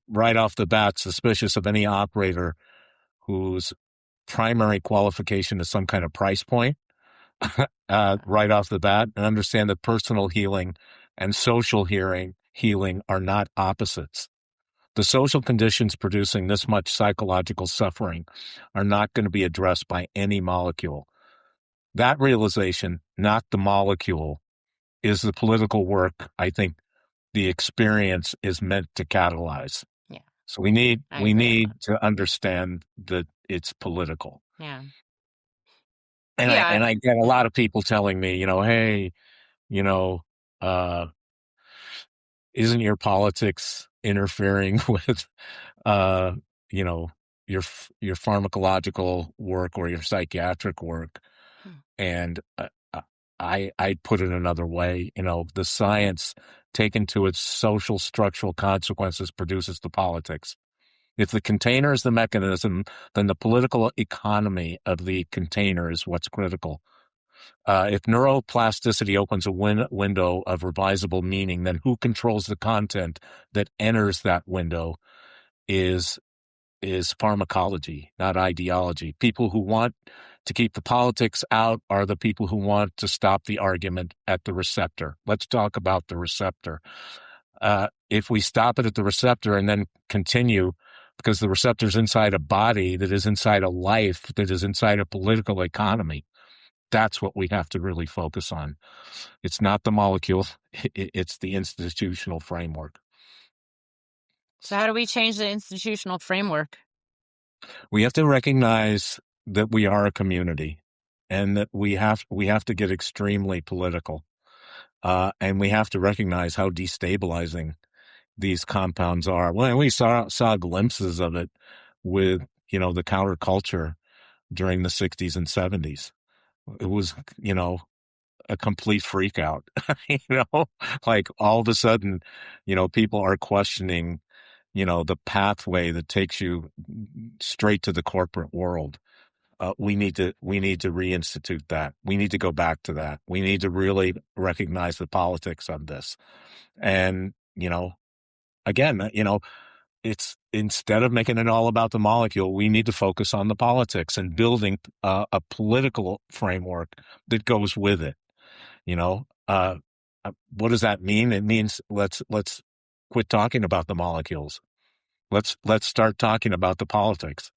Speaker 2: right off the bat suspicious of any operator whose primary qualification is some kind of price point right off the bat, and understand that personal healing and social healing are not opposites. The social conditions producing this much psychological suffering are not going to be addressed by any molecule. That realization, not the molecule, is the political work I think the experience is meant to catalyze.
Speaker 1: Yeah.
Speaker 2: So we need to understand that it's political.
Speaker 1: Yeah.
Speaker 2: And I get a lot of people telling me, hey, isn't your politics interfering with, your pharmacological work or your psychiatric work? And I'd put it another way. The science taken to its social structural consequences produces the politics. If the container is the mechanism, then the political economy of the container is what's critical. If neuroplasticity opens a window of revisable meaning, then who controls the content that enters that window is pharmacology, not ideology. People who want to keep the politics out are the people who want to stop the argument at the receptor. Let's talk about the receptor. If we stop it at the receptor and then continue, because the receptor is inside a body that is inside a life that is inside a political economy, that's what we have to really focus on. It's not the molecule, it's the institutional framework.
Speaker 1: So how do we change the institutional framework?
Speaker 2: We have to recognize that we are a community, and that we have to get extremely political. And we have to recognize how destabilizing these compounds are. Well, we saw glimpses of it with, the counterculture during the 60s and 70s. It was, a complete freak out, like all of a sudden, people are questioning, the pathway that takes you straight to the corporate world. We need to reinstitute that. We need to go back to that. We need to really recognize the politics of this. And, again, it's instead of making it all about the molecule, we need to focus on the politics and building a political framework that goes with it. What does that mean? It means let's quit talking about the molecules. Let's start talking about the politics.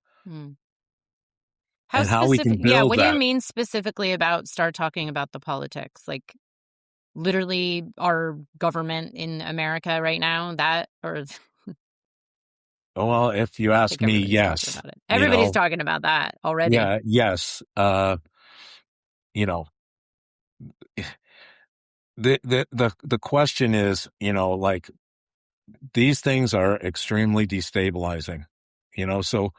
Speaker 1: How
Speaker 2: we can build
Speaker 1: what
Speaker 2: that.
Speaker 1: do you mean specifically about start talking about the politics? Like, literally our government in America right now? That, or
Speaker 2: Well, if you
Speaker 1: I
Speaker 2: ask
Speaker 1: think
Speaker 2: me,
Speaker 1: everybody's talking
Speaker 2: yes.
Speaker 1: about it.
Speaker 2: You
Speaker 1: Everybody's
Speaker 2: know,
Speaker 1: talking about that already.
Speaker 2: yeah, yes. You know, the question is, like, these things are extremely destabilizing, so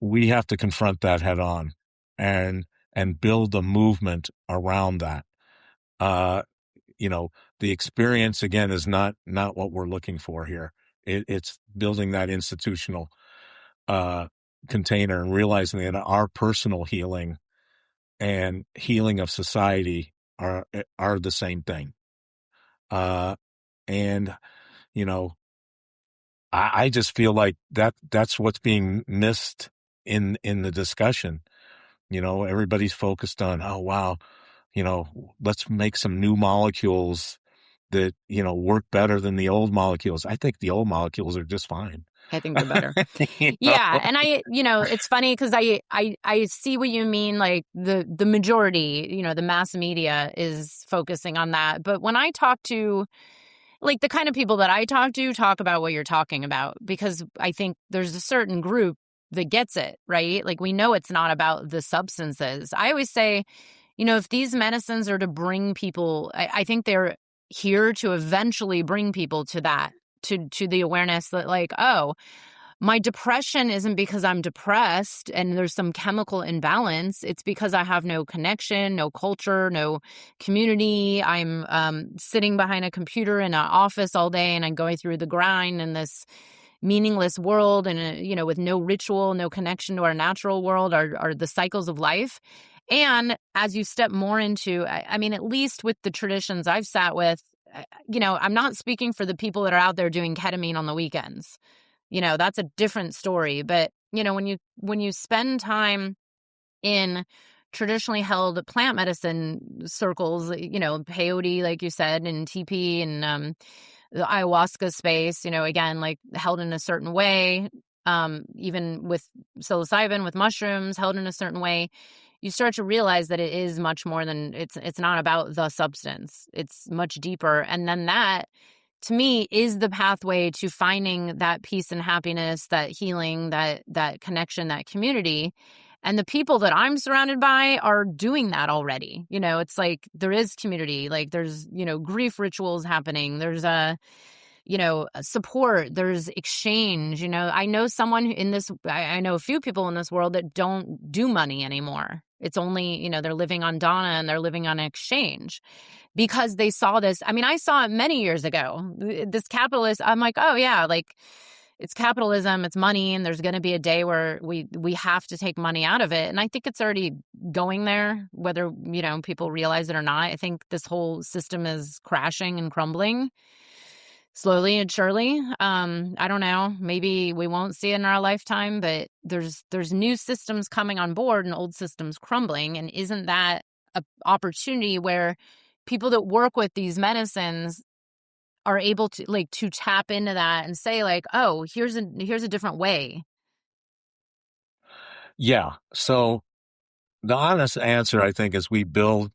Speaker 2: we have to confront that head on and build a movement around that. Uh, the experience again is not what we're looking for here. It's building that institutional uh, container and realizing that our personal healing and healing of society are the same thing. And you know, I just feel like that's what's being missed in the discussion. Everybody's focused on, oh wow, let's make some new molecules that work better than the old molecules. I think the old molecules are just fine.
Speaker 1: I think they're better.
Speaker 2: You know?
Speaker 1: Yeah. And it's funny because I see what you mean. Like the majority, the mass media is focusing on that. But when I talk to, like, the kind of people that I talk to talk about what you're talking about, because I think there's a certain group that gets it, right? Like, we know it's not about the substances. I always say, if these medicines are to bring people, I think they're here to eventually bring people to that, to the awareness that, like, oh, my depression isn't because I'm depressed and there's some chemical imbalance. It's because I have no connection, no culture, no community. I'm sitting behind a computer in an office all day, and I'm going through the grind in this meaningless world, and with no ritual, no connection to our natural world, are the cycles of life. And as you step more into, I mean, at least with the traditions I've sat with, I'm not speaking for the people that are out there doing ketamine on the weekends. That's a different story. But, when you spend time in traditionally held plant medicine circles, peyote, like you said, and TP, and the ayahuasca space, again, like, held in a certain way, even with psilocybin, with mushrooms held in a certain way, you start to realize that it is much more than it's not about the substance. It's much deeper. And then that, to me, is the pathway to finding that peace and happiness, that healing, that connection, that community. And the people that I'm surrounded by are doing that already. It's like there is community, like there's, grief rituals happening. There's support, there's exchange. I know I know a few people in this world that don't do money anymore. It's only, they're living on Dana and they're living on exchange because they saw this. I mean, I saw it many years ago. This capitalist, I'm like, oh yeah, like, it's capitalism, it's money, and there's going to be a day where we have to take money out of it. And I think it's already going there, whether, people realize it or not. I think this whole system is crashing and crumbling slowly and surely. I don't know. Maybe we won't see it in our lifetime, but there's new systems coming on board and old systems crumbling. And isn't that an opportunity where people that work with these medicines are able to, like, to tap into that and say, like, oh, here's a different way?
Speaker 2: Yeah. So the honest answer, I think, is we build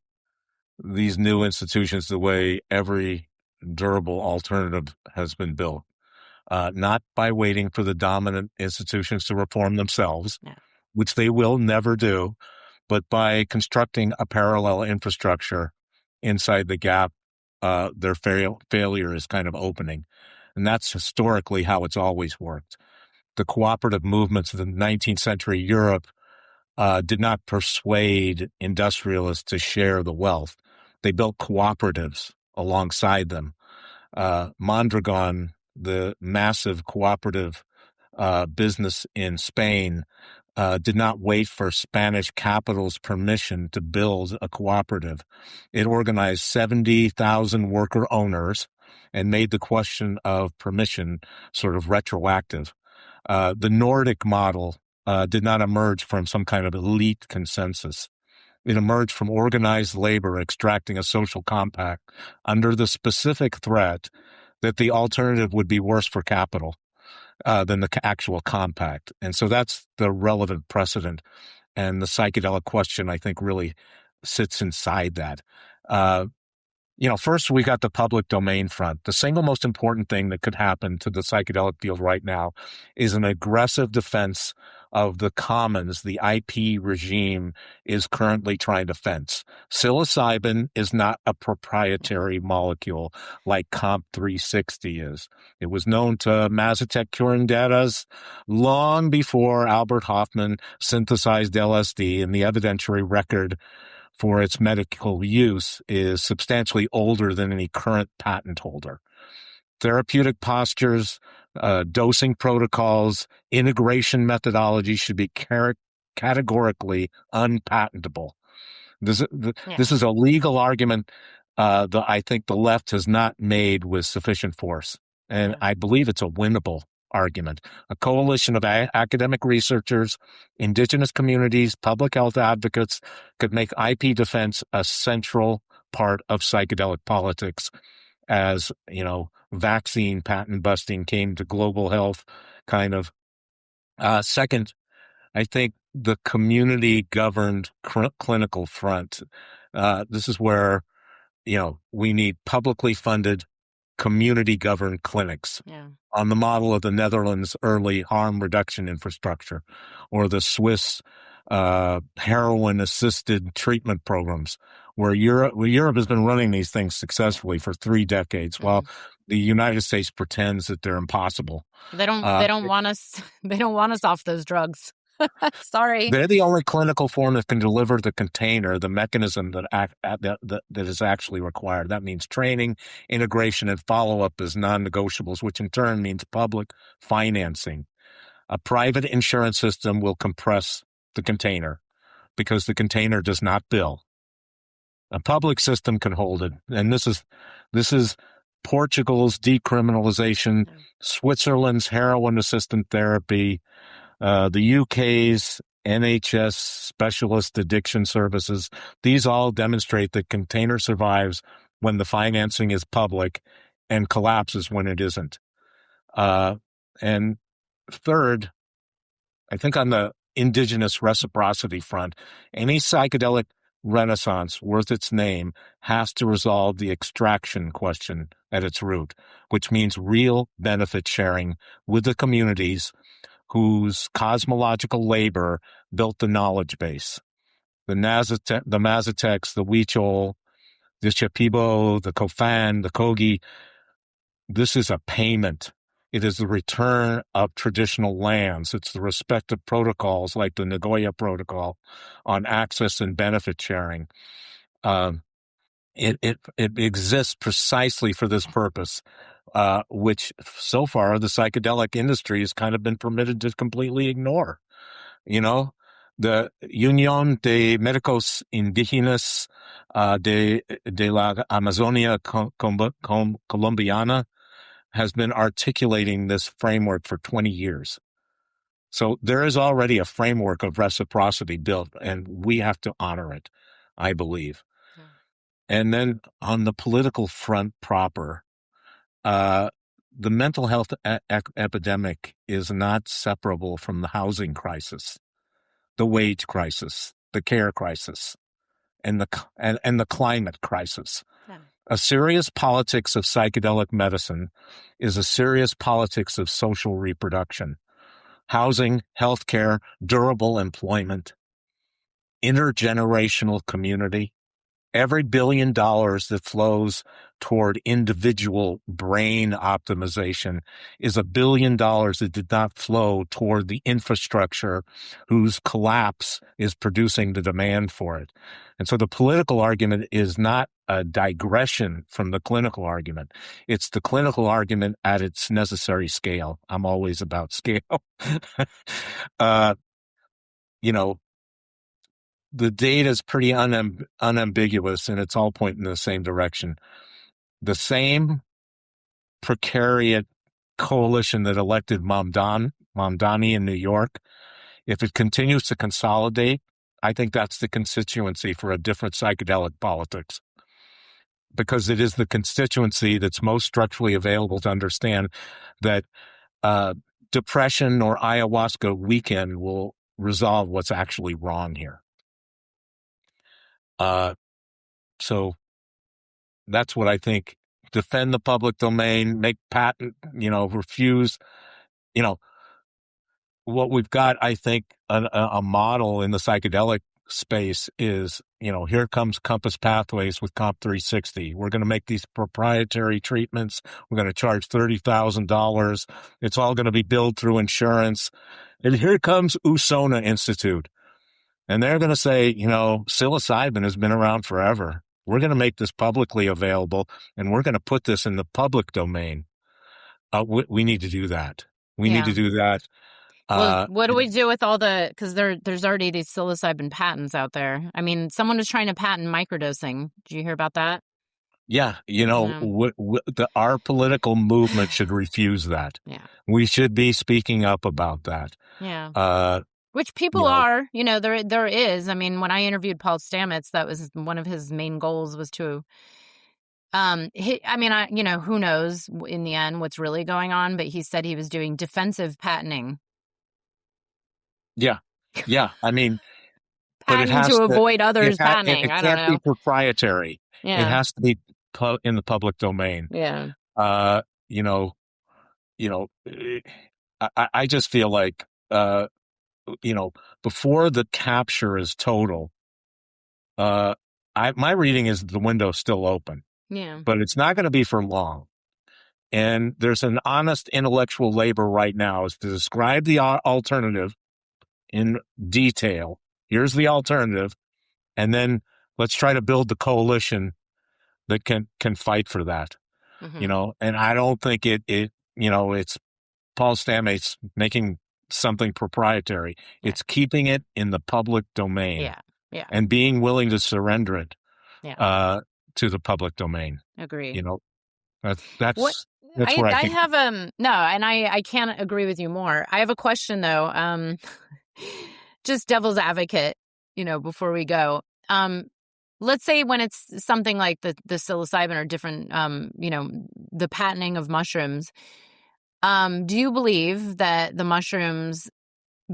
Speaker 2: these new institutions the way every durable alternative has been built, not by waiting for the dominant institutions to reform themselves,
Speaker 1: Yeah.
Speaker 2: which they will never do, but by constructing a parallel infrastructure inside the gap their failure is kind of opening. And that's historically how it's always worked. The cooperative movements of the 19th century Europe did not persuade industrialists to share the wealth. They built cooperatives alongside them. Mondragon, the massive cooperative business in Spain, did not wait for Spanish capital's permission to build a cooperative. It organized 70,000 worker owners and made the question of permission sort of retroactive. The Nordic model did not emerge from some kind of elite consensus. It emerged from organized labor extracting a social compact under the specific threat that the alternative would be worse for capital than the actual compact. And so that's the relevant precedent. And the psychedelic question, I think, really sits inside that. First we got the public domain front. The single most important thing that could happen to the psychedelic field right now is an aggressive defense of the commons the IP regime is currently trying to fence. Psilocybin is not a proprietary molecule like Comp 360 is. It was known to Mazatec curanderas long before Albert Hofmann synthesized LSD, and the evidentiary record for its medical use is substantially older than any current patent holder. Therapeutic postures, dosing protocols, integration methodology should be categorically unpatentable. This is a legal argument that I think the left has not made with sufficient force. And I believe it's a winnable argument. A coalition of academic researchers, indigenous communities, public health advocates could make IP defense a central part of psychedelic politics as, vaccine patent busting came to global health kind of. Second, I think the community governed clinical front. This is where, we need publicly funded community governed clinics on the model of the Netherlands early harm reduction infrastructure or the Swiss heroin assisted treatment programs where Europe has been running these things successfully for 3 decades while the United States pretends that they're impossible.
Speaker 1: They don't want us off those drugs. Sorry.
Speaker 2: They're the only clinical form that can deliver the container, the mechanism that is actually required. That means training, integration, and follow-up as non-negotiables, which in turn means public financing. A private insurance system will compress the container because the container does not bill. A public system can hold it. And this is Portugal's decriminalization, Switzerland's heroin-assisted therapy, the UK's NHS specialist addiction services. These all demonstrate that container survives when the financing is public and collapses when it isn't. And third, I think on the indigenous reciprocity front, any psychedelic renaissance worth its name has to resolve the extraction question at its root, which means real benefit sharing with the communities whose cosmological labor built the knowledge base. The Mazatecs, the Huichol, the Shipibo, the Cofán, the Kogi. This is a payment. It is the return of traditional lands. It's the respect of protocols like the Nagoya Protocol on access and benefit sharing. It exists precisely for this purpose. Which so far the psychedelic industry has kind of been permitted to completely ignore. The Unión de Médicos Indígenas de la Amazonia Colombiana has been articulating this framework for 20 years. So there is already a framework of reciprocity built, and we have to honor it, I believe. Yeah. And then on the political front proper, the mental health epidemic is not separable from the housing crisis, the wage crisis, the care crisis, and the climate crisis. Yeah. A serious politics of psychedelic medicine is a serious politics of social reproduction. Housing, healthcare, durable employment, intergenerational community. Every $1 billion that flows toward individual brain optimization is $1 billion that did not flow toward the infrastructure whose collapse is producing the demand for it. And so the political argument is not a digression from the clinical argument. It's the clinical argument at its necessary scale. I'm always about scale. The data is pretty unambiguous, and it's all pointing in the same direction. The same precariat coalition that elected Mamdani in New York, if it continues to consolidate, I think that's the constituency for a different psychedelic politics, because it is the constituency that's most structurally available to understand that depression or ayahuasca weekend will resolve what's actually wrong here. So That's what I think. Defend the public domain, make patent, refuse, you know, what we've got, I think, a model in the psychedelic space is, here comes Compass Pathways with Comp 360. We're going to make these proprietary treatments. We're going to charge $30,000. It's all going to be billed through insurance. And here comes Usona Institute. And they're going to say, psilocybin has been around forever. We're going to make this publicly available, and we're going to put this in the public domain. We need to do that. We need to do that.
Speaker 1: Well, what do we do with all because there's already these psilocybin patents out there. I mean, someone was trying to patent microdosing. Did you hear about that?
Speaker 2: Yeah. Our political movement should refuse that.
Speaker 1: Yeah.
Speaker 2: We should be speaking up about that.
Speaker 1: Yeah. Which people are, there is. I mean, when I interviewed Paul Stamets, that was one of his main goals was to, who knows in the end what's really going on, but he said he was doing defensive patenting.
Speaker 2: Yeah. Yeah. I mean,
Speaker 1: but it has to avoid others patenting.
Speaker 2: It can't be proprietary.
Speaker 1: Yeah.
Speaker 2: It has to be in the public domain.
Speaker 1: Yeah.
Speaker 2: I just feel like, before the capture is total, my reading is the window's still open.
Speaker 1: Yeah.
Speaker 2: But it's not going to be for long. And there's an honest intellectual labor right now is to describe the alternative in detail. Here's the alternative. And then let's try to build the coalition that can fight for that. Mm-hmm. And I don't think it's Paul Stamets making something proprietary. Yeah. It's keeping it in the public domain.
Speaker 1: Yeah. Yeah.
Speaker 2: And being willing to surrender it to the public domain.
Speaker 1: Agree.
Speaker 2: That's where I think.
Speaker 1: have no, and I can't agree with you more. I have a question though. Just devil's advocate, before we go. Let's say when it's something like the psilocybin or different, the patenting of mushrooms. Do you believe that the mushrooms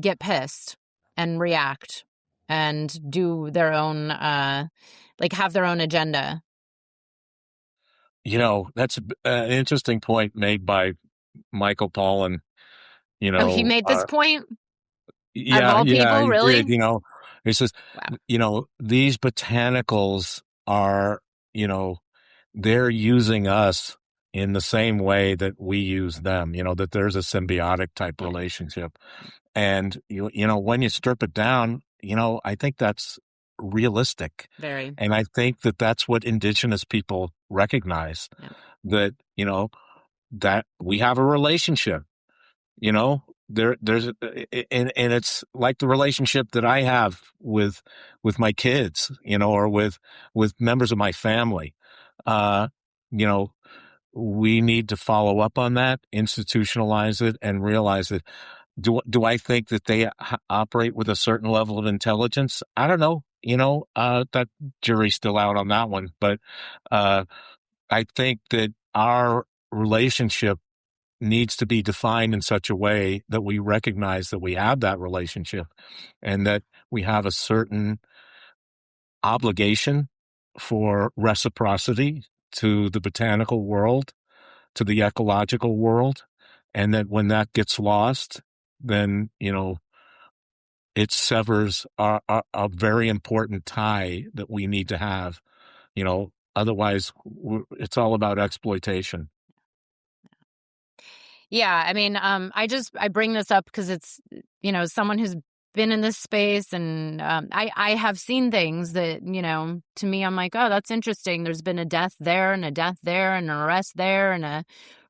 Speaker 1: get pissed and react and do their own, have their own agenda?
Speaker 2: That's an interesting point made by Michael Pollan.
Speaker 1: He made this point?
Speaker 2: Yeah,
Speaker 1: of all people, really?
Speaker 2: Did, he says, wow. These botanicals are, they're using us in the same way that we use them, that there's a symbiotic type relationship. And, when you strip it down, I think that's realistic.
Speaker 1: Very.
Speaker 2: And I think that that's what indigenous people recognize, that, that we have a relationship, there's and it's like the relationship that I have with my kids, or with members of my family. We need to follow up on that, institutionalize it, and realize that. Do I think that they operate with a certain level of intelligence? I don't know. That jury's still out on that one. But I think that our relationship needs to be defined in such a way that we recognize that we have that relationship and that we have a certain obligation for reciprocity to the botanical world, to the ecological world, and that when that gets lost, then, it severs a very important tie that we need to have, otherwise it's all about exploitation.
Speaker 1: Yeah. I mean, I bring this up because it's, someone who's been in this space and I have seen things that, to me, I'm like, oh, that's interesting. There's been a death there and a death there and an arrest there and a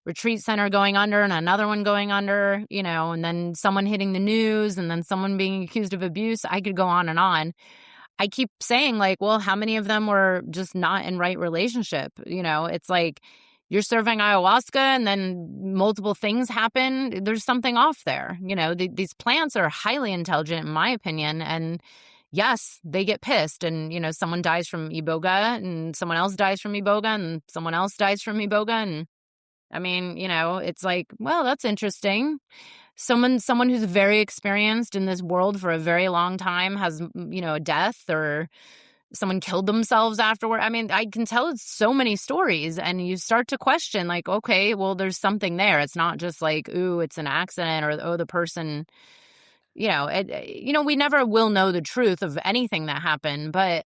Speaker 1: retreat center going under and another one going under, and then someone hitting the news and then someone being accused of abuse. I could go on and on. I keep saying well, how many of them were just not in right relationship? It's like you're serving ayahuasca and then multiple things happen. There's something off there. These plants are highly intelligent, in my opinion. And yes, they get pissed and, someone dies from iboga and someone else dies from iboga and someone else dies from iboga. And I mean, it's like, well, that's interesting. Someone who's very experienced in this world for a very long time has, a death or, someone killed themselves afterward. I mean, I can tell so many stories, and you start to question, like, okay, well, there's something there. It's not just like, ooh, it's an accident, or, oh, the person, we never will know the truth of anything that happened. But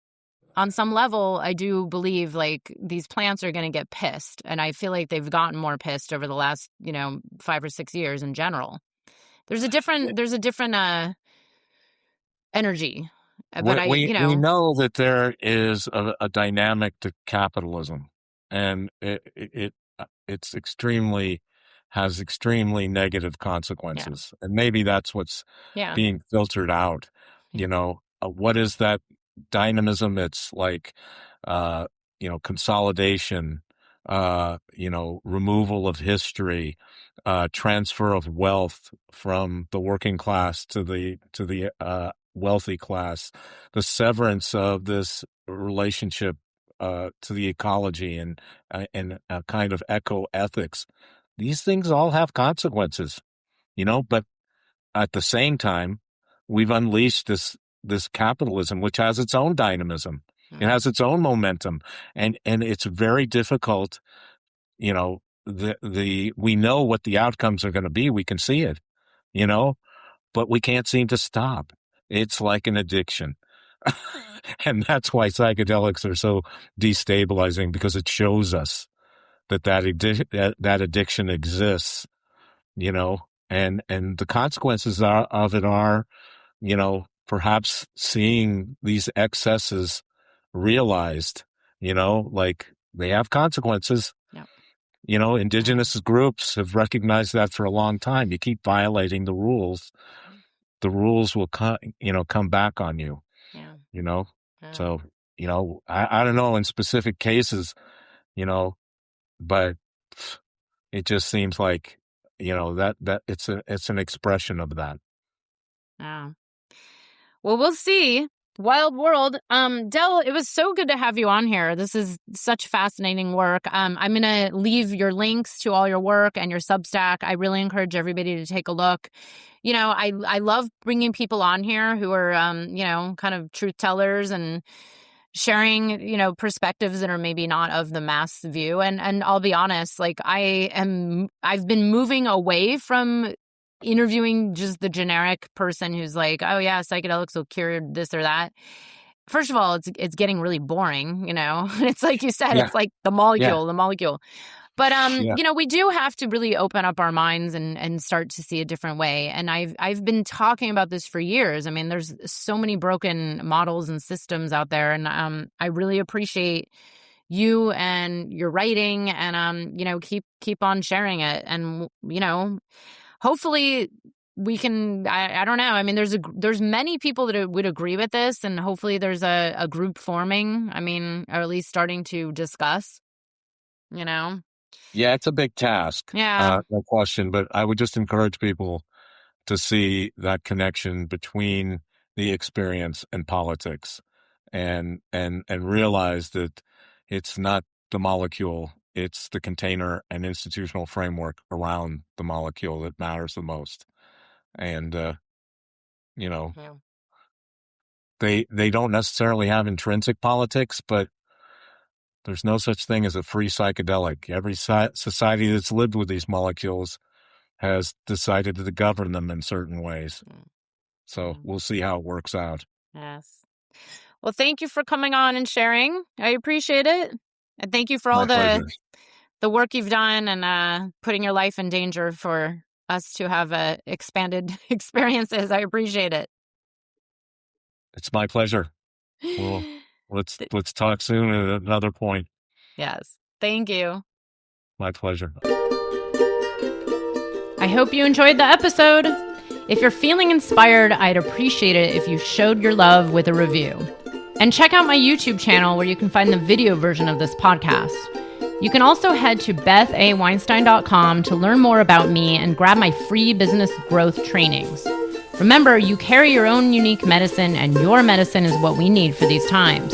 Speaker 1: on some level, I do believe like these plants are going to get pissed. And I feel like they've gotten more pissed over the last, 5 or 6 years in general. There's a different energy. But
Speaker 2: we know that there is a dynamic to capitalism, and it's has extremely negative consequences, and maybe that's what's being filtered out. What is that dynamism? It's like consolidation, removal of history, transfer of wealth from the working class to the wealthy class, the severance of this relationship to the ecology and a kind of eco-ethics. These things all have consequences, but at the same time, we've unleashed this capitalism, which has its own dynamism. It has its own momentum, and it's very difficult. We know what the outcomes are going to be. We can see it, but we can't seem to stop. It's like an addiction. And that's why psychedelics are so destabilizing, because it shows us that addiction exists, and the consequences of it are, perhaps seeing these excesses realized, like they have consequences. Yeah. Indigenous groups have recognized that for a long time. You keep violating the rules will come back on you.
Speaker 1: Yeah.
Speaker 2: Yeah. So, I don't know in specific cases, but it just seems like, that it's an expression of that.
Speaker 1: Yeah. Well, we'll see. Wild world. Del, it was so good to have you on here. This is such fascinating work. I'm going to leave your links to all your work and your Substack. I really encourage everybody to take a look. I love bringing people on here who are, kind of truth tellers and sharing, perspectives that are maybe not of the mass view. And I'll be honest, like I've been moving away from interviewing just the generic person who's like, oh yeah, psychedelics will cure this or that. First of all, it's getting really boring, It's like you said, It's like the molecule. But we do have to really open up our minds and start to see a different way. And I've been talking about this for years. I mean, there's so many broken models and systems out there, and I really appreciate you and your writing, and keep on sharing it, and hopefully we can, I don't know. I mean, there's many people that would agree with this, and hopefully there's a group forming, or at least starting to discuss,
Speaker 2: Yeah, it's a big task.
Speaker 1: Yeah.
Speaker 2: No question. But I would just encourage people to see that connection between the experience and politics, and realize that it's not the molecule, it's the container and institutional framework around the molecule that matters the most. And, they don't necessarily have intrinsic politics, but there's no such thing as a free psychedelic. Every society that's lived with these molecules has decided to govern them in certain ways. So we'll see how it works out.
Speaker 1: Yes. Well, thank you for coming on and sharing. I appreciate it. And thank you for all the work you've done and putting your life in danger for us to have expanded experiences. I appreciate it.
Speaker 2: It's my pleasure. Well, let's talk soon at another point.
Speaker 1: Yes. Thank you.
Speaker 2: My pleasure.
Speaker 1: I hope you enjoyed the episode. If you're feeling inspired, I'd appreciate it if you showed your love with a review. And check out my YouTube channel where you can find the video version of this podcast. You can also head to bethaweinstein.com to learn more about me and grab my free business growth trainings. Remember, you carry your own unique medicine, and your medicine is what we need for these times.